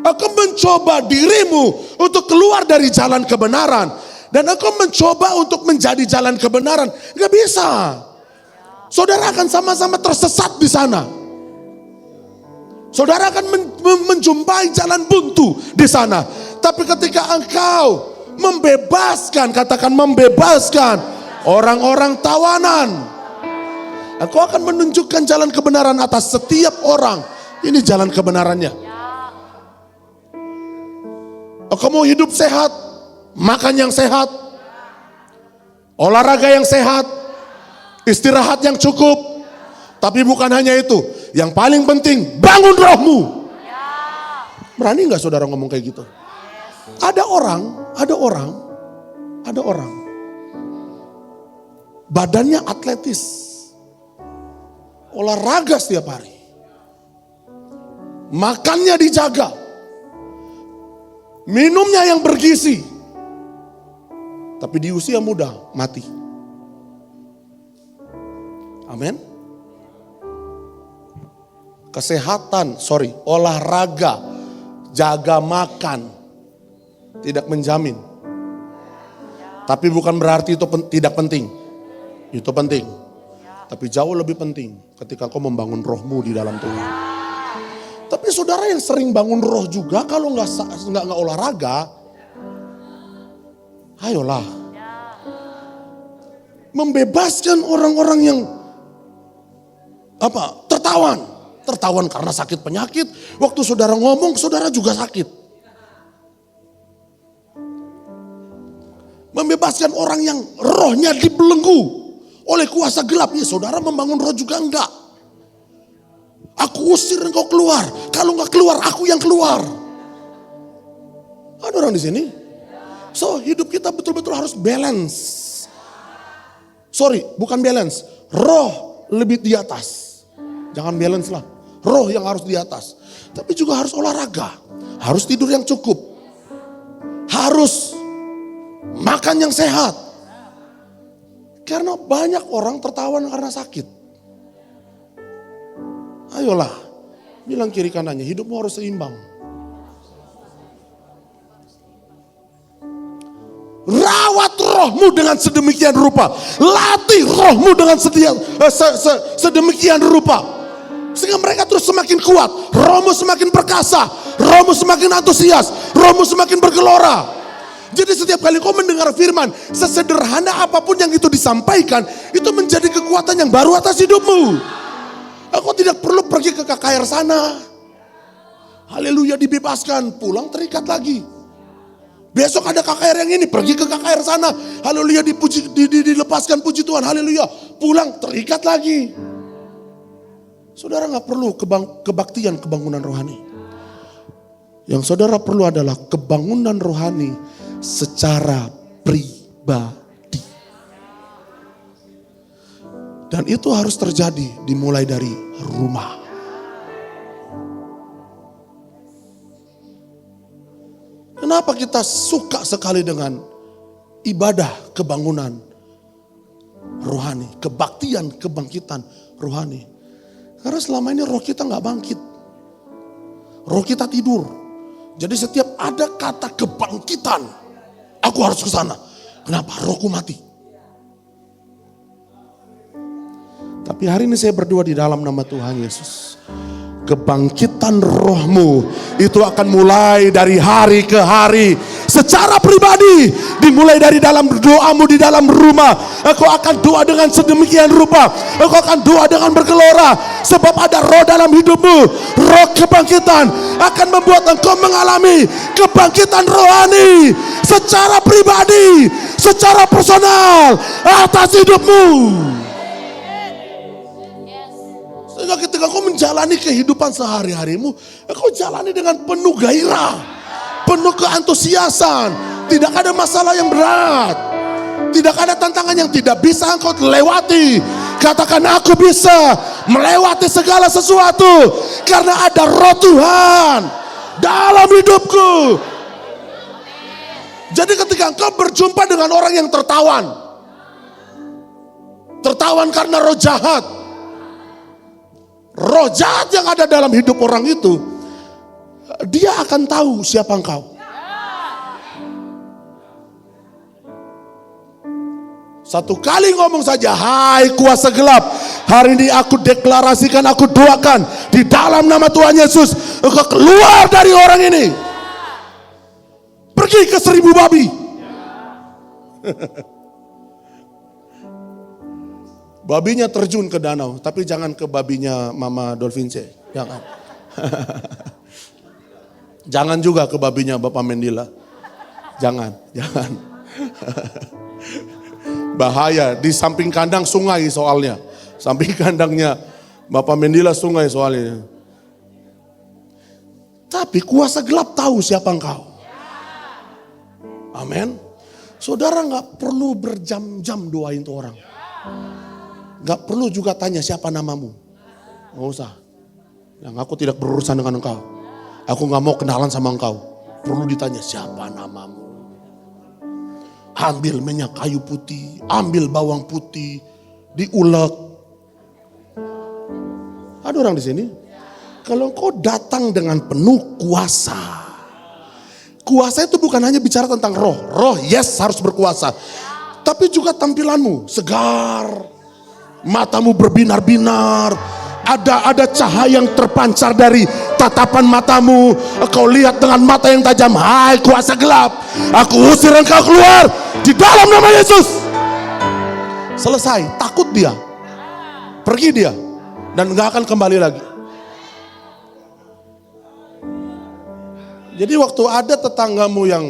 Engkau mencoba dirimu untuk keluar dari jalan kebenaran, dan engkau mencoba untuk menjadi jalan kebenaran, nggak bisa. Saudara akan sama-sama tersesat di sana. Saudara akan menjumpai jalan buntu di sana. Tapi ketika engkau membebaskan, katakan membebaskan orang-orang tawanan, engkau akan menunjukkan jalan kebenaran atas setiap orang. Ini jalan kebenarannya. Engkau mau hidup sehat, makan yang sehat, olahraga yang sehat, istirahat yang cukup. Tapi bukan hanya itu, yang paling penting bangun rohmu. Berani gak saudara ngomong kayak gitu? Ada orang badannya atletis, olahraga setiap hari, makannya dijaga, minumnya yang bergizi, tapi di usia muda mati. Amin. Olahraga, jaga makan, tidak menjamin. Tapi bukan berarti itu tidak penting. Itu penting. Tapi jauh lebih penting ketika kau membangun rohmu di dalam Tuhan. Tapi saudara yang sering bangun roh juga, kalau nggak olahraga, ayolah. Membebaskan orang-orang yang tertawan karena sakit penyakit. Waktu saudara ngomong, saudara juga sakit. Membebaskan orang yang rohnya dibelenggu oleh kuasa gelap. Ya saudara membangun roh juga enggak. Aku usir engkau keluar. Kalau enggak keluar, aku yang keluar. Ada orang di sini? So hidup kita betul-betul harus balance. Sorry, bukan balance. Roh lebih di atas. Jangan balance lah. Roh yang harus di atas. Tapi juga harus olahraga. Harus tidur yang cukup. Harus makan yang sehat. Karena banyak orang tertawan karena sakit. Ayolah, bilang kiri kanannya, hidupmu harus seimbang. Rawat rohmu dengan sedemikian rupa. Latih rohmu dengan sedemikian rupa. Sehingga mereka terus semakin kuat. Rohmu semakin perkasa. Rohmu semakin antusias. Rohmu semakin bergelora. Jadi setiap kali kau mendengar firman, sesederhana apapun yang itu disampaikan, itu menjadi kekuatan yang baru atas hidupmu. Aku tidak perlu pergi ke KKR sana. Haleluya, dibebaskan, pulang terikat lagi. Besok ada KKR yang ini, pergi ke KKR sana. Haleluya, dilepaskan, puji Tuhan, haleluya. Pulang terikat lagi. Saudara gak perlu kebaktian kebangunan rohani. Yang saudara perlu adalah kebangunan rohani secara pribadi. Dan itu harus terjadi dimulai dari rumah. Kenapa kita suka sekali dengan ibadah kebangunan rohani, kebaktian, kebangkitan rohani? Karena selama ini roh kita gak bangkit. Roh kita tidur. Jadi setiap ada kata kebangkitan, aku harus ke sana. Kenapa? Rohku mati. Tapi hari ini saya berdoa di dalam nama Tuhan Yesus. Kebangkitan rohmu itu akan mulai dari hari ke hari. Secara pribadi, dimulai dari dalam doamu di dalam rumah. Engkau akan doa dengan sedemikian rupa. Engkau akan doa dengan bergelora. Sebab ada roh dalam hidupmu. Roh kebangkitan akan membuat engkau mengalami kebangkitan rohani. Secara pribadi, secara personal atas hidupmu. Sehingga ketika kau menjalani kehidupan sehari-harimu, kau jalani dengan penuh gairah, penuh keantusiasan. Tidak ada masalah yang berat. Tidak ada tantangan yang tidak bisa engkau lewati. Katakan, aku bisa melewati segala sesuatu. Karena ada roh Tuhan dalam hidupku. Jadi ketika engkau berjumpa dengan orang yang tertawan. Tertawan karena roh jahat. Roh jahat yang ada dalam hidup orang itu, dia akan tahu siapa engkau. Satu kali ngomong saja, hai kuasa gelap, hari ini aku deklarasikan, aku doakan di dalam nama Tuhan Yesus, engkau keluar dari orang ini. Pergi ke 1000 babi. Babinya terjun ke danau, tapi jangan ke babinya Mama Dolphince. Jangan. Jangan juga ke babinya Bapak Mendila. Jangan. Bahaya, di samping kandang sungai soalnya. Samping kandangnya Bapak Mendila sungai soalnya. Tapi kuasa gelap tahu siapa engkau. Amin. Saudara gak perlu berjam-jam doain tuh orang. Gak perlu juga tanya siapa namamu. Gak usah. Yang aku tidak berurusan dengan engkau. Aku gak mau kenalan sama engkau. Perlu ditanya siapa namamu. Ambil minyak kayu putih. Ambil bawang putih. Diulek. Ada orang di sini. Kalau engkau datang dengan penuh kuasa. Kuasa itu bukan hanya bicara tentang roh. Roh yes harus berkuasa. Tapi juga tampilanmu segar. Matamu berbinar-binar. Ada cahaya yang terpancar dari tatapan matamu. Kau lihat dengan mata yang tajam. Hai kuasa gelap, aku usir engkau keluar di dalam nama Yesus. Selesai. Takut dia. Pergi dia. Dan gak akan kembali lagi. Jadi waktu ada tetanggamu yang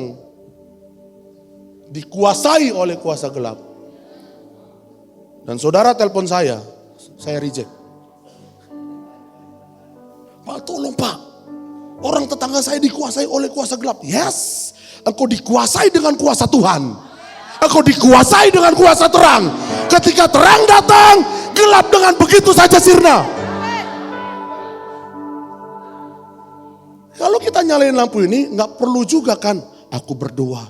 dikuasai oleh kuasa gelap. Dan saudara telepon saya reject. Pak, tolong Pak, orang tetangga saya dikuasai oleh kuasa gelap. Yes, engkau dikuasai dengan kuasa Tuhan. Engkau dikuasai dengan kuasa terang. Ketika terang datang, gelap dengan begitu saja sirna. Kalau kita nyalain lampu ini, nggak perlu juga kan, aku berdoa,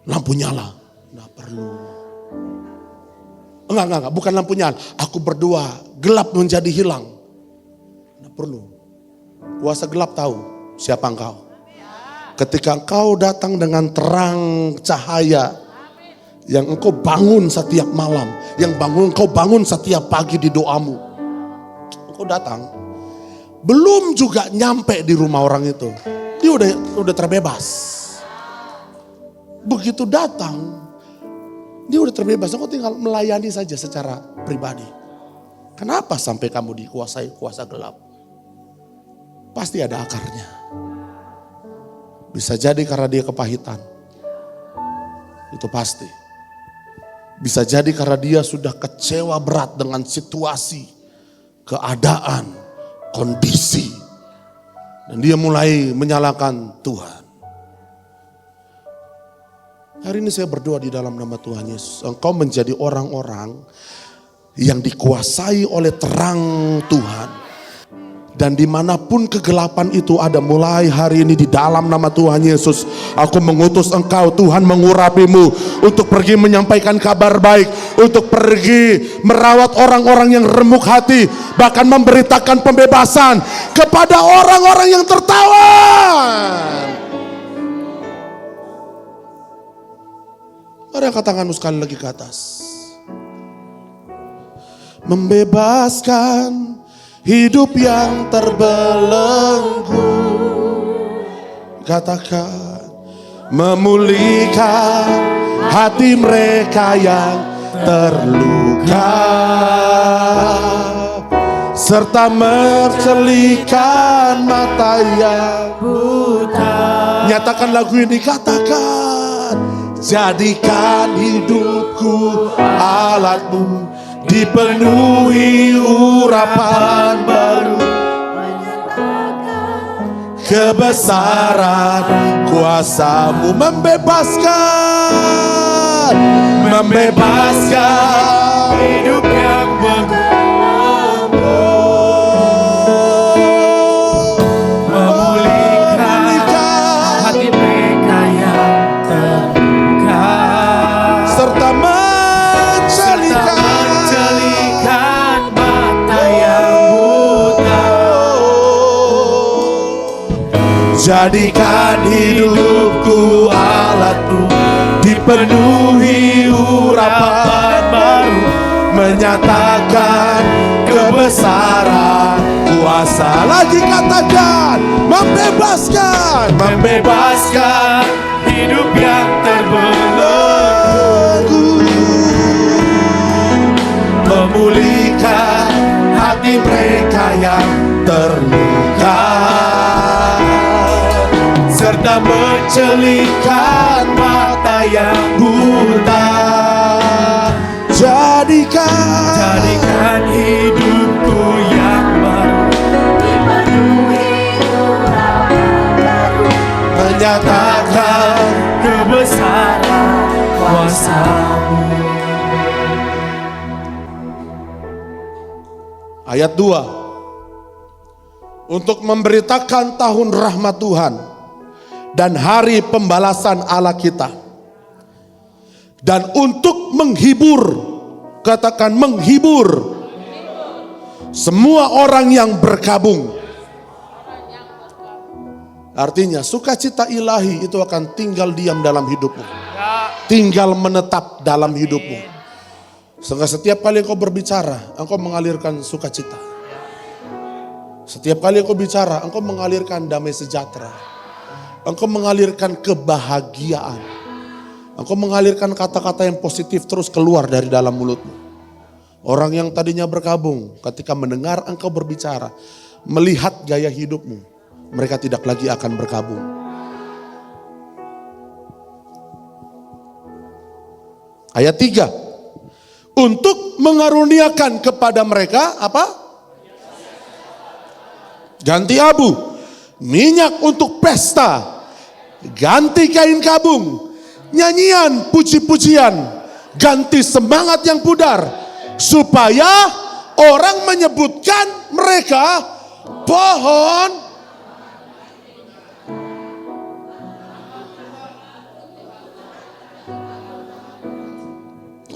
lampu nyala. Nggak perlu. Enggak, bukan lampu nyala. Aku berdoa, gelap menjadi hilang. Nggak perlu. Kuasa gelap tahu siapa engkau. Ketika engkau datang dengan terang cahaya yang engkau bangun setiap malam, yang engkau bangun setiap pagi di doamu. Engkau datang, belum juga nyampe di rumah orang itu, dia udah terbebas. Begitu datang, dia udah terbebas. Engkau tinggal melayani saja secara pribadi. Kenapa sampai kamu dikuasai kuasa gelap? Pasti ada akarnya. Bisa jadi karena dia kepahitan. Itu pasti. Bisa jadi karena dia sudah kecewa berat dengan situasi, keadaan, kondisi. Dan dia mulai menyalahkan Tuhan. Hari ini saya berdoa di dalam nama Tuhan Yesus. Engkau menjadi orang-orang yang dikuasai oleh terang Tuhan. Dan dimanapun kegelapan itu ada, mulai hari ini di dalam nama Tuhan Yesus, aku mengutus engkau, Tuhan mengurapimu untuk pergi menyampaikan kabar baik, untuk pergi merawat orang-orang yang remuk hati, bahkan memberitakan pembebasan kepada orang-orang yang tertawan. Mari angkat tanganmu sekali lagi ke atas. Membebaskan hidup yang terbelenggu, katakan, memulihkan hati mereka yang terluka, serta mencerlikan mata yang buta. Nyatakan lagu ini, katakan, jadikan hidupku alatmu, dipenuhi urapan baru, kebesaran kuasamu membebaskan hidup yang membelenggu, memulihkan hati mereka yang terluka, serta mencerlikan mata yang buta. Jadikan hidupku alatmu, dipenuhi urapan baru, menyatakan kebesaran kuasa. Lagi katakan, membebaskan hidup yang terbelenggu, memulihkan hati mereka yang terluka, serta mencerlikan mata yang buta. Jadikan hidupku yang baru, menyatakan kebesaran kuasamu. Ayat 2. Untuk memberitakan tahun rahmat Tuhan dan hari pembalasan Allah kita. Dan untuk menghibur, katakan menghibur, semua orang yang berkabung. Artinya sukacita ilahi itu akan tinggal diam dalam hidupmu. Tinggal menetap dalam hidupmu. Sehingga setiap kali engkau berbicara, engkau mengalirkan sukacita. Setiap kali engkau bicara, engkau mengalirkan damai sejahtera. Engkau mengalirkan kebahagiaan. Engkau mengalirkan kata-kata yang positif terus keluar dari dalam mulutmu. Orang yang tadinya berkabung, ketika mendengar engkau berbicara, melihat gaya hidupmu, mereka tidak lagi akan berkabung. Ayat 3. Untuk mengaruniakan kepada mereka apa? Ganti abu, minyak untuk pesta, ganti kain kabung, nyanyian puji-pujian, ganti semangat yang pudar, supaya orang menyebutkan mereka pohon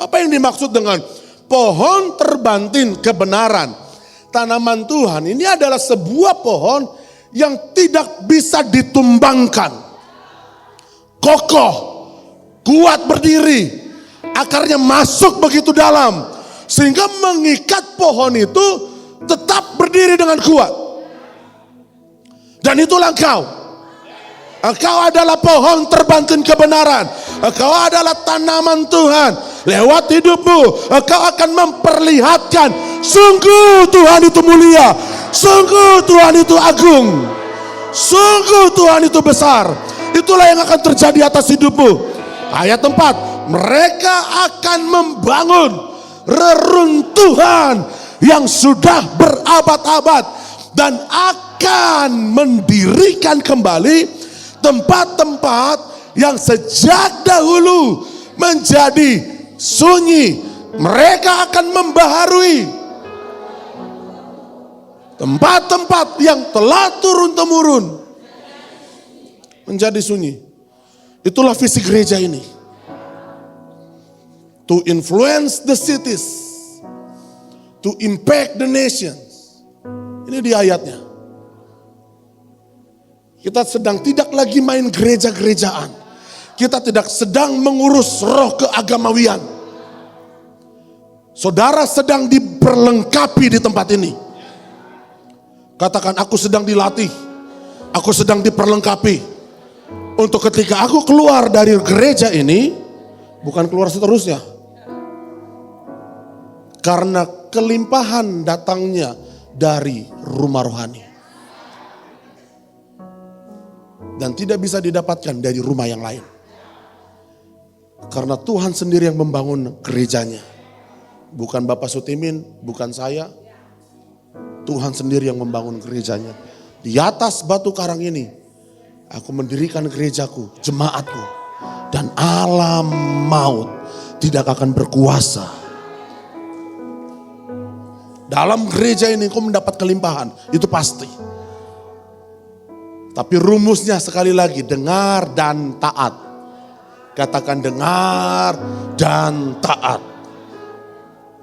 apa yang dimaksud dengan pohon terbantin kebenaran? Tanaman Tuhan ini adalah sebuah pohon yang tidak bisa ditumbangkan. Kokoh, kuat berdiri, akarnya masuk begitu dalam, sehingga mengikat pohon itu tetap berdiri dengan kuat. Dan itulah engkau. Engkau adalah pohon terbantin kebenaran. Engkau adalah tanaman Tuhan. Lewat hidupmu, engkau akan memperlihatkan sungguh Tuhan itu mulia, sungguh Tuhan itu agung, sungguh Tuhan itu besar. Itulah yang akan terjadi atas hidupmu. Ayat 4, mereka akan membangun reruntuhan yang sudah berabad-abad dan akan mendirikan kembali tempat-tempat yang sejak dahulu menjadi sunyi. Mereka akan membaharui tempat-tempat yang telah turun-temurun menjadi sunyi. Itulah visi gereja ini. To influence the cities, to impact the nations. Ini di ayatnya. Kita sedang tidak lagi main gereja-gerejaan. Kita tidak sedang mengurus roh keagamawian. Saudara sedang diperlengkapi di tempat ini. Katakan, aku sedang dilatih. Aku sedang diperlengkapi. Untuk ketika aku keluar dari gereja ini, bukan keluar seterusnya. Karena kelimpahan datangnya dari rumah rohani. Dan tidak bisa didapatkan dari rumah yang lain. Karena Tuhan sendiri yang membangun gerejanya. Bukan Bapak Sutimin, bukan saya. Tuhan sendiri yang membangun gerejanya. Di atas batu karang ini, aku mendirikan gerejaku, jemaatku. Dan alam maut tidak akan berkuasa. Dalam gereja ini kau mendapat kelimpahan, itu pasti. Tapi rumusnya sekali lagi, dengar dan taat. Katakan dengar dan taat.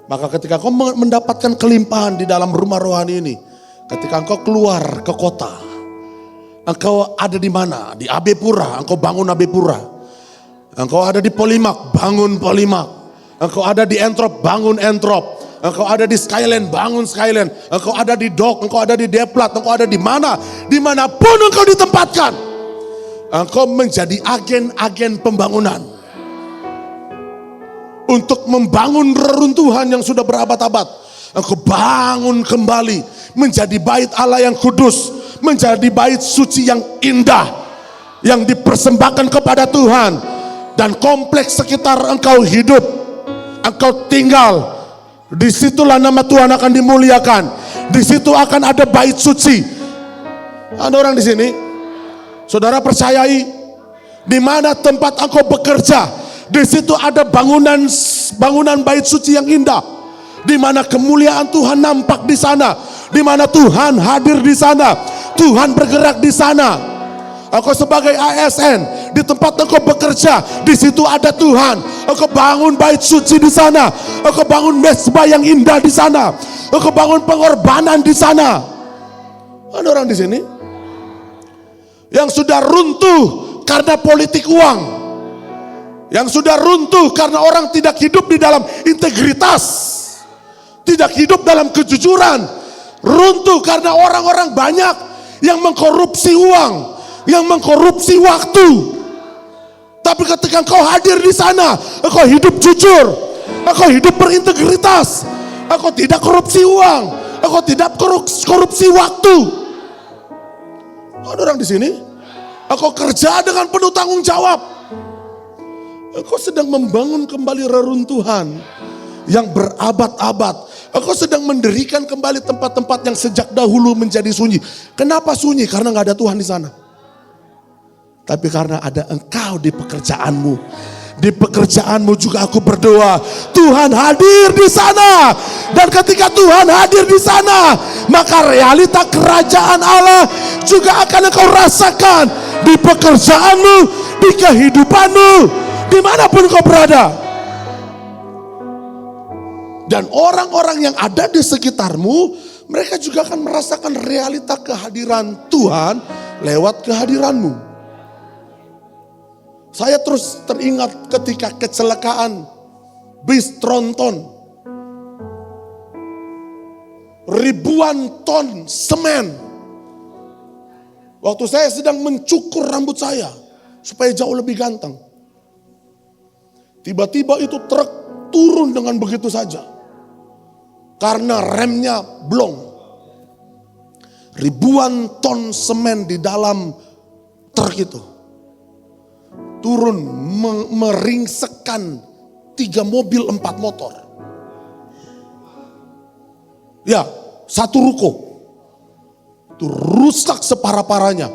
Maka ketika kau mendapatkan kelimpahan di dalam rumah rohani ini, ketika engkau keluar ke kota, engkau ada di mana? Di AB Pura, engkau bangun AB Pura. Engkau ada di Polimak, bangun Polimak. Engkau ada di Entrop, bangun Entrop. Engkau ada di Skyland, bangun Skyland. Engkau ada di Dok, engkau ada di Deplat, engkau ada di mana? Dimanapun engkau ditempatkan, engkau menjadi agen-agen pembangunan. Untuk membangun reruntuhan yang sudah berabad-abad. Engkau bangun kembali menjadi bait Allah yang kudus. Menjadi bait suci yang indah. Yang dipersembahkan kepada Tuhan. Dan kompleks sekitar engkau hidup. Engkau tinggal. Disitulah nama Tuhan akan dimuliakan. Di situ akan ada bait suci. Ada orang di sini? Saudara percayai? Di mana tempat engkau bekerja, di situ ada bangunan bait suci yang indah. Di mana kemuliaan Tuhan nampak di sana. Di mana Tuhan hadir di sana. Tuhan bergerak di sana. Engkau sebagai ASN, di tempat engkau bekerja, di situ ada Tuhan. Engkau bangun bait suci di sana. Engkau bangun mesbah yang indah di sana. Engkau bangun pengorbanan di sana. Ada orang di sini yang sudah runtuh karena politik uang. Yang sudah runtuh karena orang tidak hidup di dalam integritas. Tidak hidup dalam kejujuran. Runtuh karena orang-orang banyak yang mengkorupsi uang. Yang mengkorupsi waktu. Tapi ketika engkau hadir di sana, engkau hidup jujur, engkau hidup berintegritas, engkau tidak korupsi uang, engkau tidak korupsi waktu. Ada orang di sini, engkau kerja dengan penuh tanggung jawab. Engkau sedang membangun kembali reruntuhan yang berabad-abad. Engkau sedang mendirikan kembali tempat-tempat yang sejak dahulu menjadi sunyi. Kenapa sunyi? Karena gak ada Tuhan di sana. Tapi karena ada Engkau di pekerjaanmu. Di pekerjaanmu juga aku berdoa, Tuhan hadir di sana. Dan ketika Tuhan hadir di sana, maka realita kerajaan Allah juga akan engkau rasakan di pekerjaanmu, di kehidupanmu, dimanapun kau berada. Dan orang-orang yang ada di sekitarmu, mereka juga akan merasakan realita kehadiran Tuhan lewat kehadiranmu. Saya terus teringat ketika kecelakaan bis tronton. Ribuan ton semen. Waktu saya sedang mencukur rambut saya supaya jauh lebih ganteng. Tiba-tiba itu truk turun dengan begitu saja. Karena remnya blong. Ribuan ton semen di dalam truk itu. Turun meringsekkan 3 mobil 4 motor. Ya, 1 ruko. Itu rusak separah-parahnya.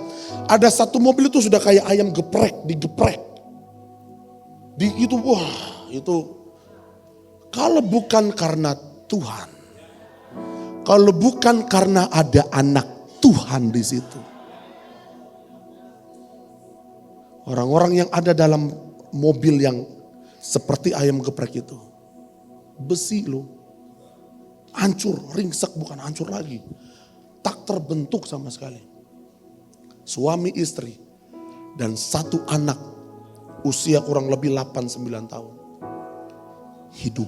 Ada 1 mobil itu sudah kayak ayam geprek, digeprek. Itu kalau bukan karena Tuhan. Kalau bukan karena ada anak Tuhan di situ. Orang-orang yang ada dalam mobil yang seperti ayam geprek itu. Besi loh. Hancur, ringsek bukan hancur lagi. Tak terbentuk sama sekali. Suami istri dan 1 anak usia kurang lebih 8-9 tahun. Hidup.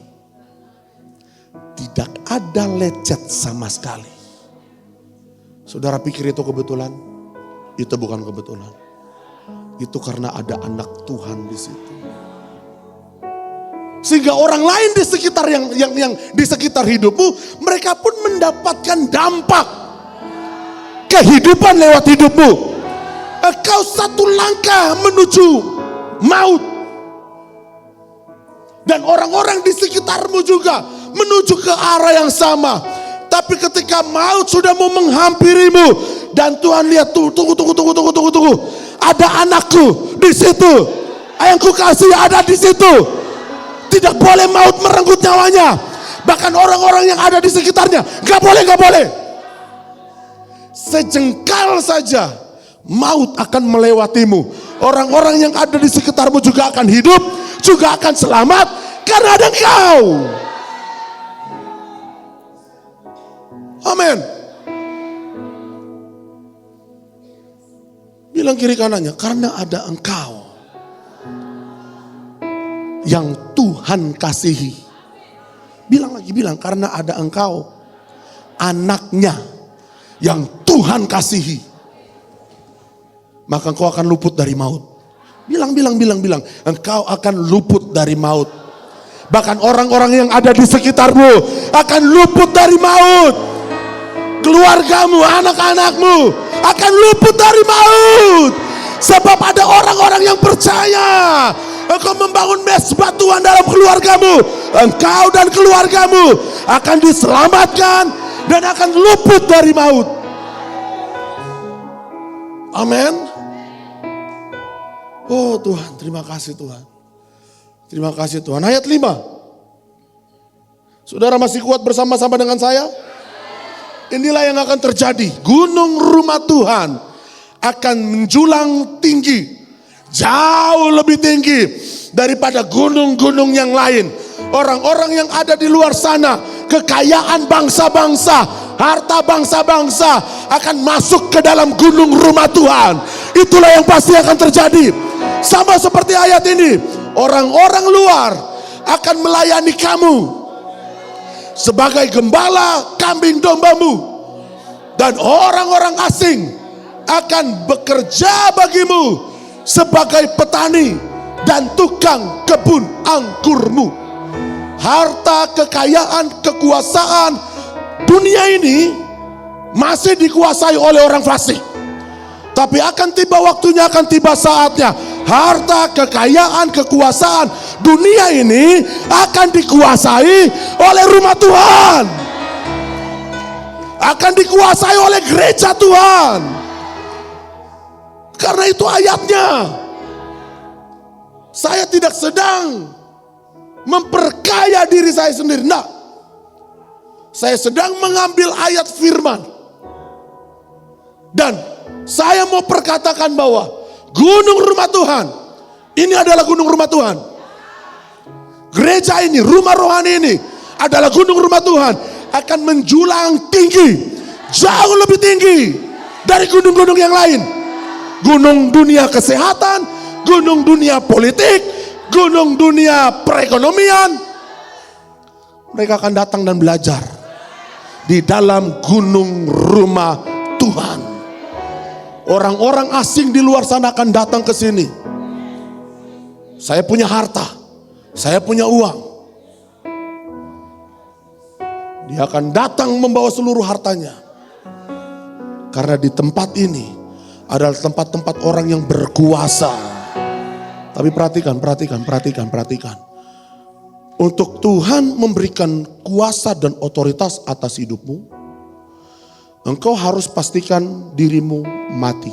Tidak ada lecet sama sekali. Saudara pikir itu kebetulan? Itu bukan kebetulan. Itu karena ada anak Tuhan di situ. Sehingga orang lain di sekitar yang di sekitar hidupmu, mereka pun mendapatkan dampak kehidupan lewat hidupmu. Engkau 1 langkah menuju maut. Dan orang-orang di sekitarmu juga menuju ke arah yang sama. Tapi ketika maut sudah mau menghampirimu dan Tuhan lihat, tunggu. Ada anakku di situ. Yang kukasih ada di situ. Tidak boleh maut merenggut nyawanya. Bahkan orang-orang yang ada di sekitarnya. Gak boleh. Sejengkal saja maut akan melewatimu. Orang-orang yang ada di sekitarmu juga akan hidup. Juga akan selamat. Karena ada engkau. Amin. Bilang kiri kanannya, karena ada engkau yang Tuhan kasihi. Bilang lagi, karena ada engkau anaknya yang Tuhan kasihi. Maka engkau akan luput dari maut. Bilang. Engkau akan luput dari maut. Bahkan orang-orang yang ada di sekitarmu akan luput dari maut. Keluargamu, anak-anakmu akan luput dari maut. Sebab ada orang-orang yang percaya. Engkau membangun mesbah Tuhan dalam keluargamu. Engkau dan keluargamu akan diselamatkan dan akan luput dari maut. Amin. Oh Tuhan, terima kasih Tuhan. Terima kasih Tuhan. Ayat 5. Saudara masih kuat bersama-sama dengan saya? Inilah yang akan terjadi. Gunung rumah Tuhan akan menjulang tinggi. Jauh lebih tinggi daripada gunung-gunung yang lain. Orang-orang yang ada di luar sana, kekayaan bangsa-bangsa, harta bangsa-bangsa akan masuk ke dalam gunung rumah Tuhan. Itulah yang pasti akan terjadi. Sama seperti ayat ini. Orang-orang luar akan melayani kamu sebagai gembala kambing dombamu. Dan orang-orang asing akan bekerja bagimu sebagai petani dan tukang kebun anggurmu. Harta, kekayaan, kekuasaan dunia ini masih dikuasai oleh orang fasik. Tapi akan tiba waktunya, akan tiba saatnya. Harta, kekayaan, kekuasaan dunia ini akan dikuasai oleh rumah Tuhan. Akan dikuasai oleh gereja Tuhan. Karena itu ayatnya. Saya tidak sedang memperkaya diri saya sendiri. Nah, saya sedang mengambil ayat firman. Dan saya mau perkatakan bahwa gunung rumah Tuhan, ini adalah gunung rumah Tuhan. Gereja ini, rumah rohani ini adalah gunung rumah Tuhan. Akan menjulang tinggi, jauh lebih tinggi dari gunung-gunung yang lain. Gunung dunia kesehatan, gunung dunia politik, gunung dunia perekonomian. Mereka akan datang dan belajar di dalam gunung rumah Tuhan. Orang-orang asing di luar sana akan datang ke sini. Saya punya harta, saya punya uang. Dia akan datang membawa seluruh hartanya. Karena di tempat ini adalah tempat-tempat orang yang berkuasa. Tapi perhatikan. Untuk Tuhan memberikan kuasa dan otoritas atas hidupmu, engkau harus pastikan dirimu mati.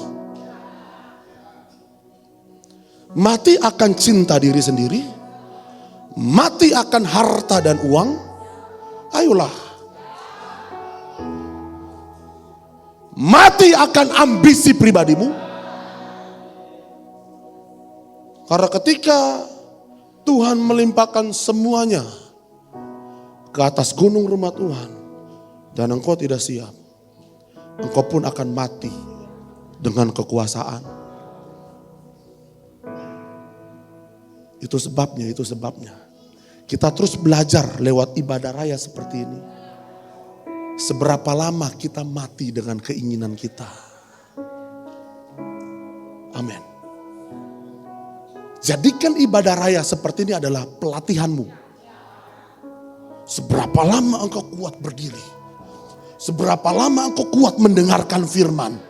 Mati akan cinta diri sendiri, mati akan harta dan uang. Ayolah. Mati akan ambisi pribadimu. Karena ketika Tuhan melimpahkan semuanya ke atas gunung rumah Tuhan, dan engkau tidak siap, engkau pun akan mati dengan kekuasaan. Itu sebabnya. Kita terus belajar lewat ibadah raya seperti ini. Seberapa lama kita mati dengan keinginan kita. Amin. Jadikan ibadah raya seperti ini adalah pelatihanmu. Seberapa lama engkau kuat berdiri. Seberapa lama engkau kuat mendengarkan firman.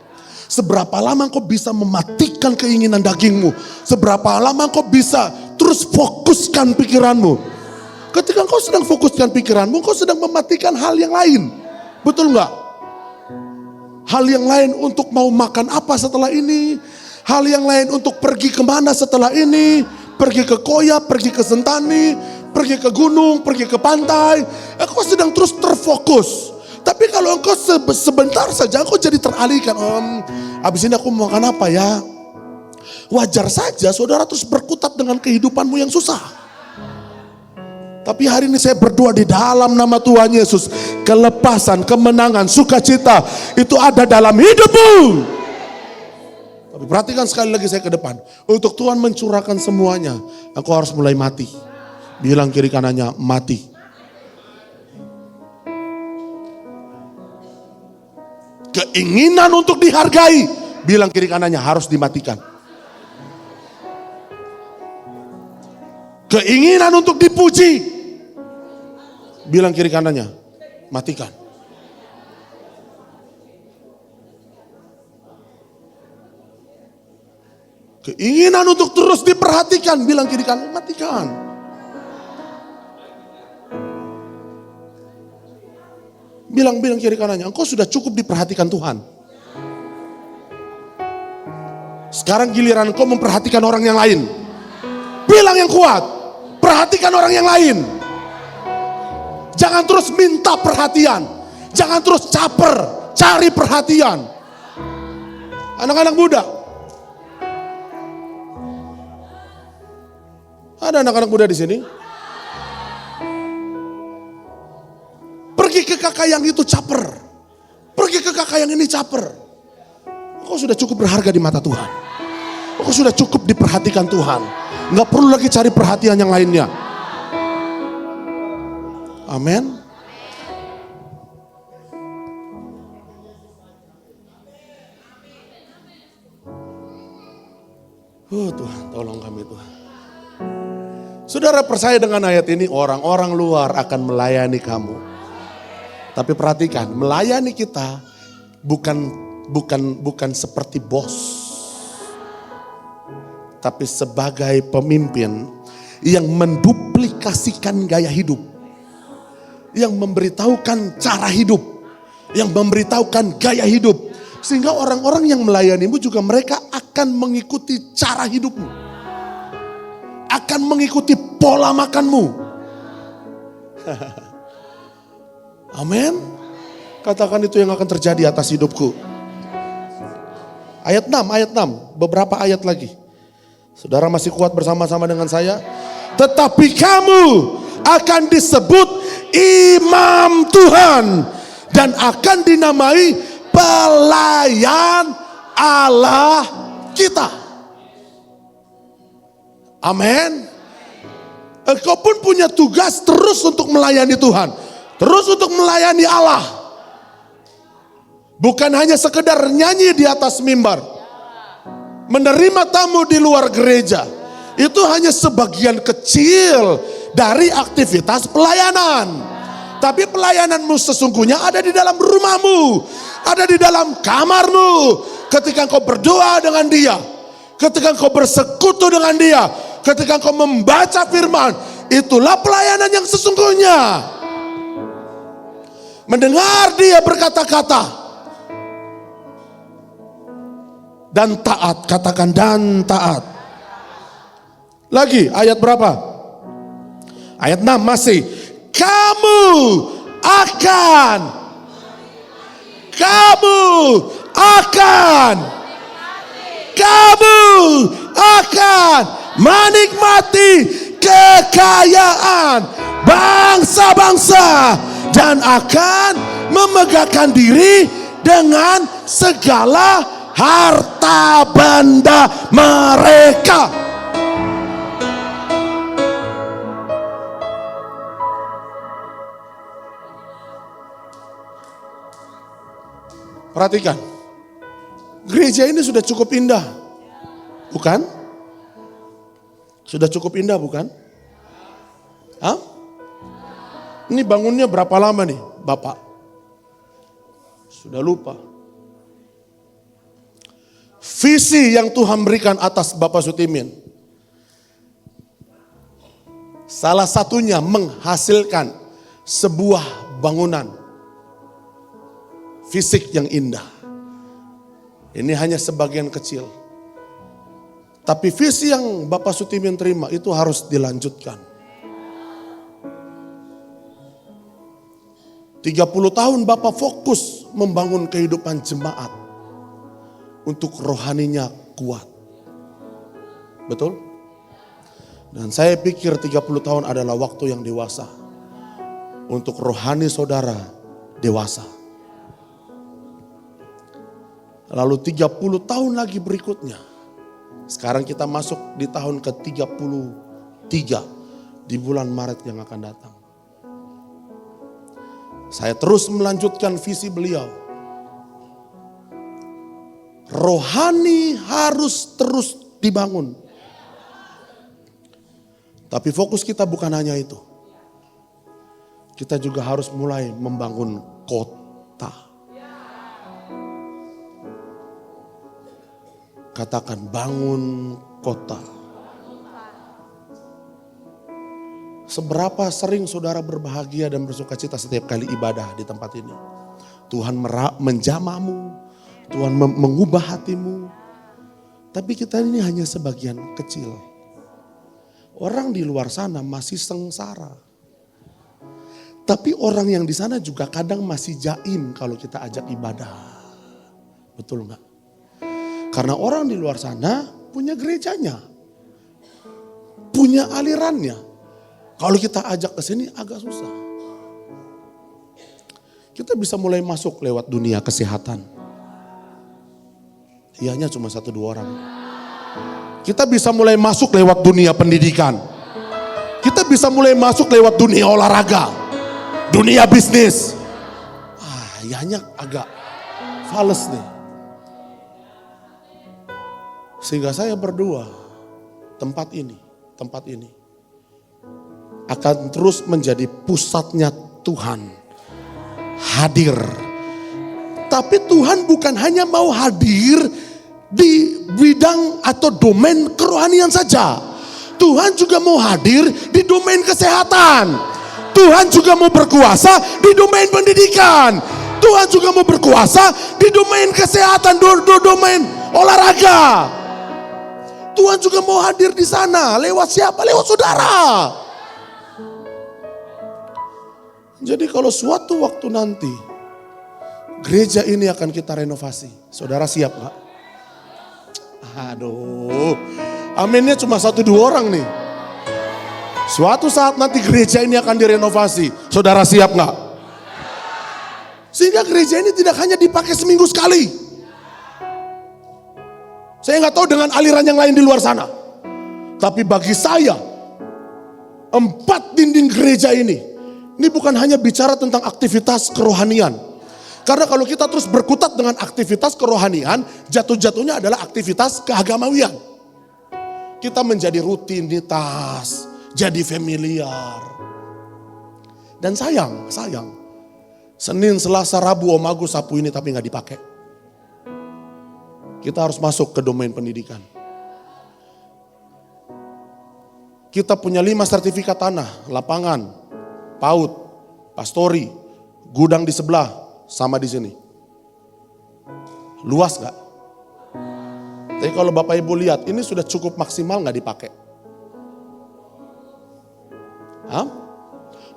Seberapa lama engkau bisa mematikan keinginan dagingmu. Seberapa lama engkau bisa terus fokuskan pikiranmu. Ketika engkau sedang fokuskan pikiranmu, engkau sedang mematikan hal yang lain. Betul enggak? Hal yang lain untuk mau makan apa setelah ini. Hal yang lain untuk pergi kemana setelah ini. Pergi ke Koya, pergi ke Sentani, pergi ke gunung, pergi ke pantai. Engkau sedang terus terfokus. Tapi kalau engkau sebentar saja engkau jadi teralihkan. Abis ini aku mau makan apa ya? Wajar saja saudara terus berkutat dengan kehidupanmu yang susah. Tapi hari ini saya berdoa di dalam nama Tuhan Yesus. Kelepasan, kemenangan, sukacita itu ada dalam hidupmu. Tapi perhatikan sekali lagi saya ke depan. Untuk Tuhan mencurahkan semuanya, engkau harus mulai mati. Bilang kiri kanannya, mati. Keinginan untuk dihargai, bilang kiri kanannya harus dimatikan. Keinginan untuk dipuji, bilang kiri kanannya, matikan. Keinginan untuk terus diperhatikan, bilang kiri kanan, matikan. Bilang kiri kanannya, engkau sudah cukup diperhatikan Tuhan. Sekarang giliran engkau memperhatikan orang yang lain. Bilang yang kuat, perhatikan orang yang lain. Jangan terus minta perhatian. Jangan terus caper, cari perhatian. Anak-anak muda. Ada anak-anak muda di sini? Pergi ke kakak yang itu caper. Pergi ke kakak yang ini caper. Kau sudah cukup berharga di mata Tuhan. Kau sudah cukup diperhatikan Tuhan. Nggak perlu lagi cari perhatian yang lainnya. Amin. Tuhan, tolong kami Tuhan. Saudara percaya dengan ayat ini, orang-orang luar akan melayani kamu. Tapi perhatikan, melayani kita bukan bukan seperti bos, tapi sebagai pemimpin yang menduplikasikan gaya hidup, yang memberitahukan cara hidup, yang memberitahukan gaya hidup, sehingga orang-orang yang melayanimu juga mereka akan mengikuti cara hidupmu, akan mengikuti pola makanmu. Amin. Katakan itu yang akan terjadi atas hidupku. Ayat 6, beberapa ayat lagi. Saudara masih kuat bersama-sama dengan saya? Tetapi kamu akan disebut imam Tuhan dan akan dinamai pelayan Allah kita. Amin. Engkau pun punya tugas terus untuk melayani Tuhan, terus untuk melayani Allah. Bukan hanya sekedar nyanyi di atas mimbar, menerima tamu di luar gereja. Itu hanya sebagian kecil dari aktivitas pelayanan. Tapi pelayananmu sesungguhnya ada di dalam rumahmu, ada di dalam kamarmu. Ketika engkau berdoa dengan dia, ketika engkau bersekutu dengan dia, ketika engkau membaca firman, itulah pelayanan yang sesungguhnya. Mendengar dia berkata-kata dan taat, katakan dan taat. Lagi ayat berapa? Ayat 6 masih. Kamu akan menikmati kekayaan bangsa-bangsa dan akan memegahkan diri dengan segala harta benda mereka. Perhatikan, gereja ini sudah cukup indah, bukan? Sudah cukup indah, bukan? Hah? Ini bangunnya berapa lama nih, Bapak? Sudah lupa. Visi yang Tuhan berikan atas Bapak Sutimin, salah satunya menghasilkan sebuah bangunan fisik yang indah. Ini hanya sebagian kecil. Tapi visi yang Bapak Sutimin terima itu harus dilanjutkan. 30 tahun Bapak fokus membangun kehidupan jemaat untuk rohaninya kuat. Betul? Dan saya pikir 30 tahun adalah waktu yang dewasa untuk rohani saudara dewasa. Lalu 30 tahun lagi berikutnya. Sekarang kita masuk di tahun ke-33 di bulan Maret yang akan datang. Saya terus melanjutkan visi beliau. Rohani harus terus dibangun. Tapi fokus kita bukan hanya itu. Kita juga harus mulai membangun kota. Katakan bangun kota. Seberapa sering saudara berbahagia dan bersuka cita setiap kali ibadah di tempat ini. Tuhan menjamamu, Tuhan mengubah hatimu. Tapi kita ini hanya sebagian kecil. Orang di luar sana masih sengsara. Tapi orang yang di sana juga kadang masih jaim kalau kita ajak ibadah. Betul enggak? Karena orang di luar sana punya gerejanya, punya alirannya. Kalau kita ajak ke sini agak susah. Kita bisa mulai masuk lewat dunia kesehatan. Iyanya cuma 1-2 orang. Kita bisa mulai masuk lewat dunia pendidikan. Kita bisa mulai masuk lewat dunia olahraga, dunia bisnis. Iyanya agak fales nih. Sehingga saya berdoa, tempat ini akan terus menjadi pusatnya Tuhan hadir Tapi Tuhan bukan hanya mau hadir di bidang atau domain kerohanian saja. Tuhan juga mau hadir di domain kesehatan. Tuhan juga mau berkuasa di domain pendidikan. Tuhan juga mau berkuasa di domain kesehatan, domain olahraga. Tuhan juga mau hadir di sana. Lewat siapa? Lewat saudara. Jadi kalau suatu waktu nanti gereja ini akan kita renovasi, saudara siap gak? Aduh, aminnya cuma 1-2 orang nih. Suatu saat nanti gereja ini akan direnovasi, saudara siap gak? Sehingga gereja ini tidak hanya dipakai seminggu sekali. Saya nggak tahu dengan aliran yang lain di luar sana. Tapi bagi saya, 4 dinding gereja ini bukan hanya bicara tentang aktivitas kerohanian. Karena kalau kita terus berkutat dengan aktivitas kerohanian, jatuh-jatuhnya adalah aktivitas keagamawian. Kita menjadi rutinitas, jadi familiar. Dan sayang, Senin, Selasa, Rabu, Om Agus, sapu ini tapi nggak dipakai. Kita harus masuk ke domain pendidikan. Kita punya 5 sertifikat tanah, lapangan, PAUD, pastori, gudang di sebelah, sama di sini. Luas gak? Tapi kalau Bapak Ibu lihat, ini sudah cukup maksimal gak dipakai? Hah?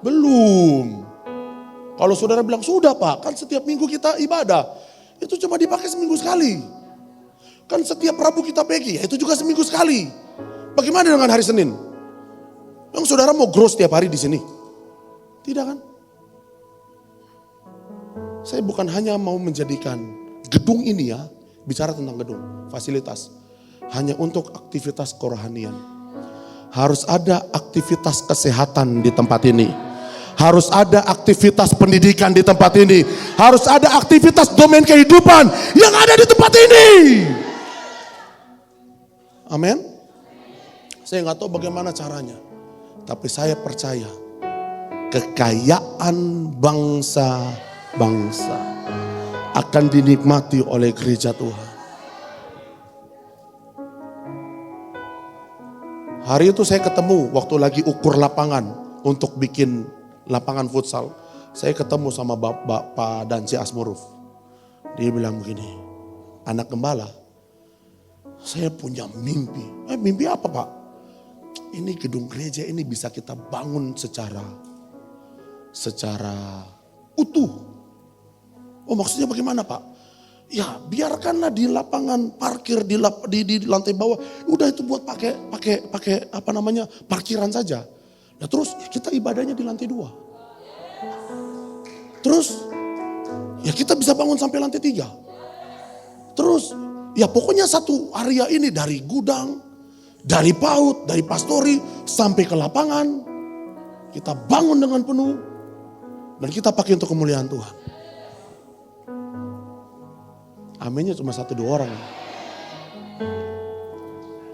Belum. Kalau saudara bilang, sudah Pak, kan setiap minggu kita ibadah. Itu cuma dipakai seminggu sekali. Kan setiap Rabu kita pergi, itu juga seminggu sekali. Bagaimana dengan hari Senin? Yang saudara mau grow setiap hari di sini? Tidak kan? Saya bukan hanya mau menjadikan gedung ini ya, bicara tentang gedung, fasilitas. Hanya untuk aktivitas kerohanian. Harus ada aktivitas kesehatan di tempat ini. Harus ada aktivitas pendidikan di tempat ini. Harus ada aktivitas domain kehidupan yang ada di tempat ini. Amin. Saya nggak tahu bagaimana caranya, tapi saya percaya kekayaan bangsa-bangsa akan dinikmati oleh gereja Tuhan. Hari itu saya ketemu waktu lagi ukur lapangan untuk bikin lapangan futsal. Saya ketemu sama Bapak Danci Asmuruf. Dia bilang begini, anak gembala, saya punya mimpi. Mimpi apa Pak? Ini gedung gereja ini bisa kita bangun secara utuh. Oh maksudnya bagaimana Pak? Ya biarkanlah di lapangan parkir di lantai bawah. Udah itu buat pakai apa namanya parkiran saja. Nah terus kita ibadahnya di lantai 2. Terus ya kita bisa bangun sampai lantai 3. Terus ya pokoknya satu area ini dari gudang, dari PAUD, dari pastori sampai ke lapangan. Kita bangun dengan penuh dan kita pakai untuk kemuliaan Tuhan. Aminnya cuma 1-2 orang.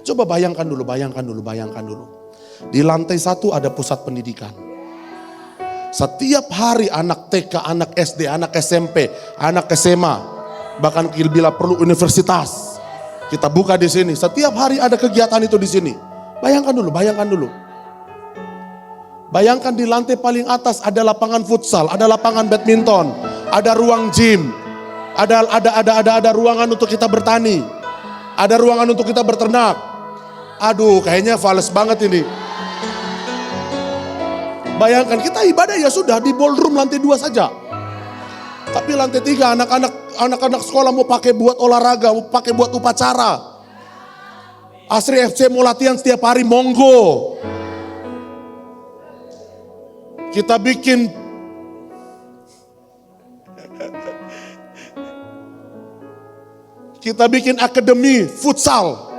Coba bayangkan dulu. Di lantai 1 ada pusat pendidikan. Setiap hari anak TK, anak SD, anak SMP, anak SMA, bahkan bila perlu universitas, kita buka di sini. Setiap hari ada kegiatan itu di sini. Bayangkan dulu. Bayangkan di lantai paling atas ada lapangan futsal, ada lapangan badminton, ada ruang gym, ada ruangan untuk kita bertani, ada ruangan untuk kita berternak. Aduh, kayaknya fals banget ini. Bayangkan kita ibadah ya sudah di ballroom lantai 2 saja. Tapi lantai 3 anak-anak sekolah mau pakai buat olahraga, mau pakai buat upacara. Asri FC mau latihan setiap hari, monggo. Kita bikin akademi futsal.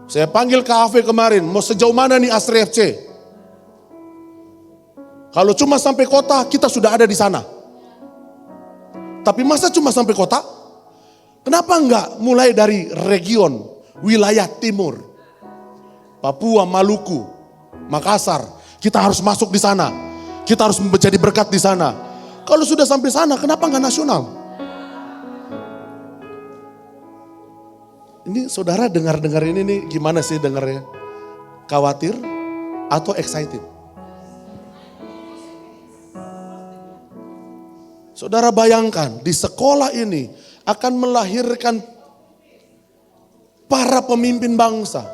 Saya panggil KAV kemarin, mau sejauh mana nih Asri FC? Kalau cuma sampai kota, kita sudah ada di sana. Tapi masa cuma sampai kota? Kenapa enggak mulai dari region, wilayah timur? Papua, Maluku, Makassar. Kita harus masuk di sana. Kita harus menjadi berkat di sana. Kalau sudah sampai sana, kenapa nggak nasional? Ini saudara dengar-dengar ini nih, gimana sih dengarnya? Khawatir atau excited? Saudara bayangkan, di sekolah ini akan melahirkan para pemimpin bangsa.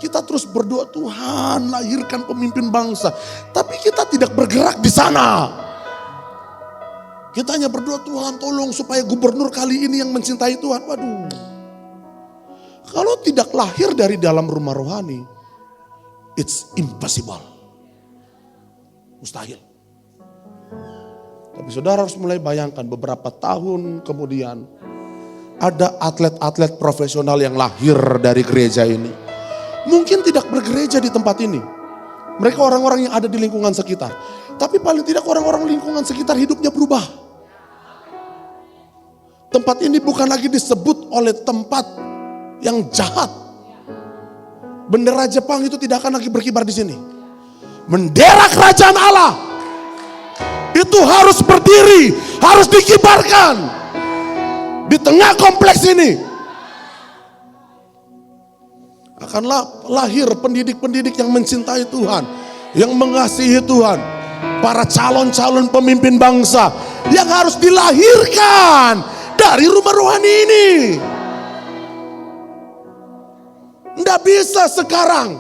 Kita terus berdoa, Tuhan lahirkan pemimpin bangsa. Tapi kita tidak bergerak di sana. Kita hanya berdoa, Tuhan tolong supaya gubernur kali ini yang mencintai Tuhan. Waduh. Kalau tidak lahir dari dalam rumah rohani, it's impossible. Mustahil. Tapi saudara harus mulai bayangkan beberapa tahun kemudian ada atlet-atlet profesional yang lahir dari gereja ini. Mungkin tidak bergereja di tempat ini. Mereka orang-orang yang ada di lingkungan sekitar. Tapi paling tidak orang-orang lingkungan sekitar hidupnya berubah. Tempat ini bukan lagi disebut oleh tempat yang jahat. Bendera Jepang itu tidak akan lagi berkibar di sini. Bendera kerajaan Allah itu harus berdiri, harus dikibarkan di tengah kompleks ini. Akan lahir pendidik-pendidik yang mencintai Tuhan, yang mengasihi Tuhan, para calon-calon pemimpin bangsa yang harus dilahirkan dari rumah rohani ini. Nggak bisa sekarang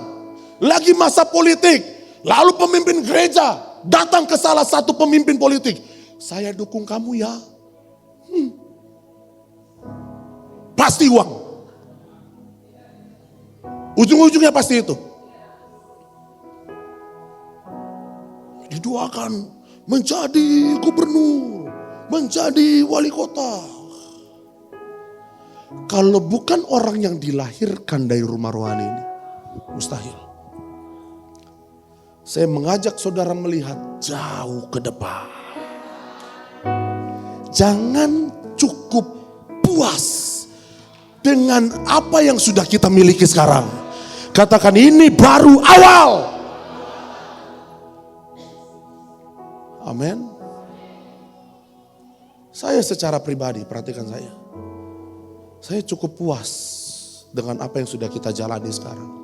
lagi masa politik, lalu pemimpin gereja datang ke salah satu pemimpin politik. Saya dukung kamu ya. Pasti uang. Ujung-ujungnya pasti itu. Didoakan menjadi gubernur, menjadi wali kota. Kalau bukan orang yang dilahirkan dari rumah rohani ini, mustahil. Saya mengajak saudara melihat jauh ke depan. Jangan cukup puas dengan apa yang sudah kita miliki sekarang. Katakan ini baru awal. Amin. Saya secara pribadi, perhatikan saya. Saya cukup puas dengan apa yang sudah kita jalani sekarang.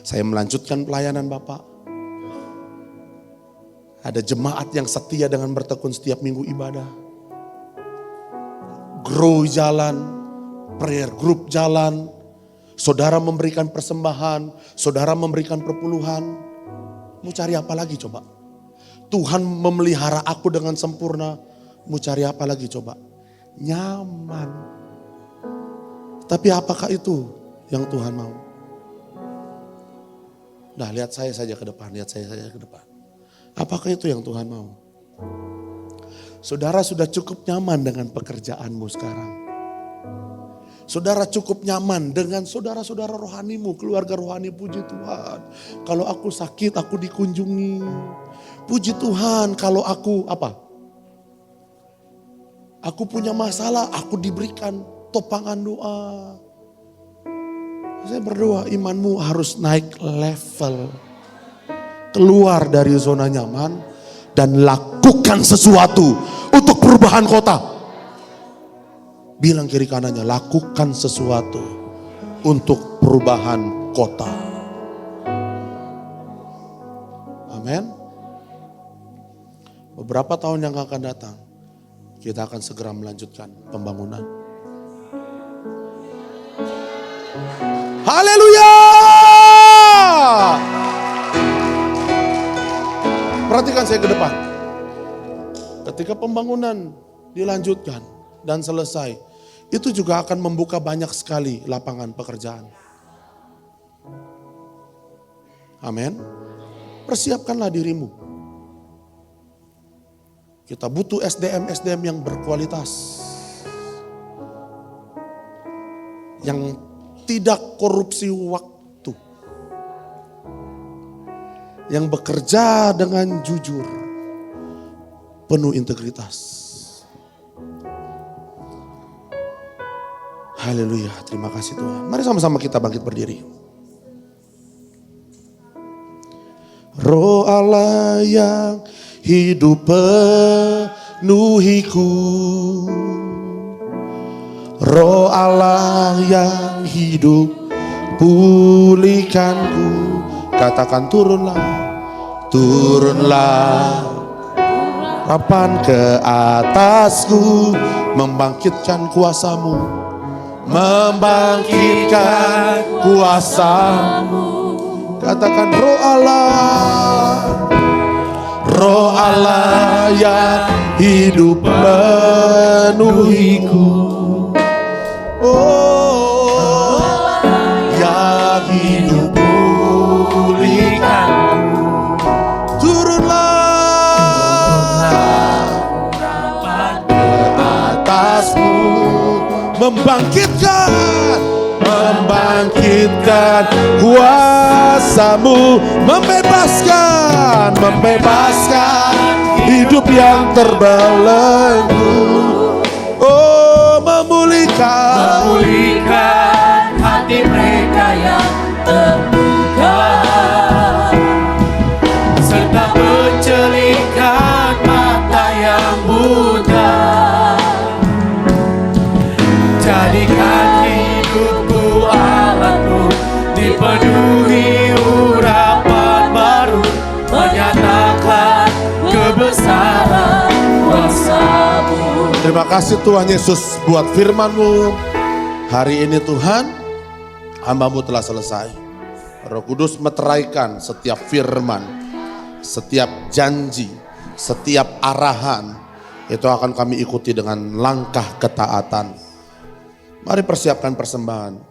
Saya melanjutkan pelayanan Bapak. Ada jemaat yang setia dengan bertekun setiap minggu ibadah. Grow jalan, prayer group jalan. Saudara memberikan persembahan, saudara memberikan perpuluhan. Mau cari apa lagi coba? Tuhan memelihara aku dengan sempurna. Mau cari apa lagi coba? Nyaman. Tapi apakah itu yang Tuhan mau? Nah, lihat saya saja ke depan, lihat saya saja ke depan. Apakah itu yang Tuhan mau? Saudara sudah cukup nyaman dengan pekerjaanmu sekarang. Saudara cukup nyaman dengan saudara-saudara rohanimu, keluarga rohani, puji Tuhan. Kalau aku sakit, aku dikunjungi. Puji Tuhan, kalau aku apa? Aku punya masalah, aku diberikan topangan doa. Saya berdoa imanmu harus naik level. Keluar dari zona nyaman dan lakukan sesuatu untuk perubahan kota. Bilang kiri kanannya, lakukan sesuatu untuk perubahan kota. Amin. Beberapa tahun yang akan datang, kita akan segera melanjutkan pembangunan. Haleluya! Perhatikan saya ke depan. Ketika pembangunan dilanjutkan dan selesai, itu juga akan membuka banyak sekali lapangan pekerjaan. Amin. Persiapkanlah dirimu. Kita butuh SDM yang berkualitas. Yang tidak korupsi waktu. Yang bekerja dengan jujur. Penuh integritas. Haleluya, terima kasih Tuhan. Mari sama-sama kita bangkit berdiri. Roh Allah yang hidup penuhiku. Roh Allah yang hidup pulihkanku. Katakan turunlah, turunlah Rapan ke atasku, membangkitkan kuasamu, membangkitkan kuasamu. Katakan roh Allah yang hidup penuhiku. Oh, yang hidup pulihkanku. Turunlah ke atasmu, membangkitkan kuasamu, membebaskan hidup yang terbelenggu. Oh, memulihkan hati mereka yang terluka, serta mencelikan mata yang buta. Jadikan hidupku Allahku dipenuhi urapan baru, menyatakan kebesaran kuasa-Mu. Terima kasih Tuhan Yesus buat firman-Mu. Hari ini Tuhan, hamba-Mu telah selesai. Roh Kudus meteraikan setiap firman, setiap janji, setiap arahan. Itu akan kami ikuti dengan langkah ketaatan. Mari persiapkan persembahan.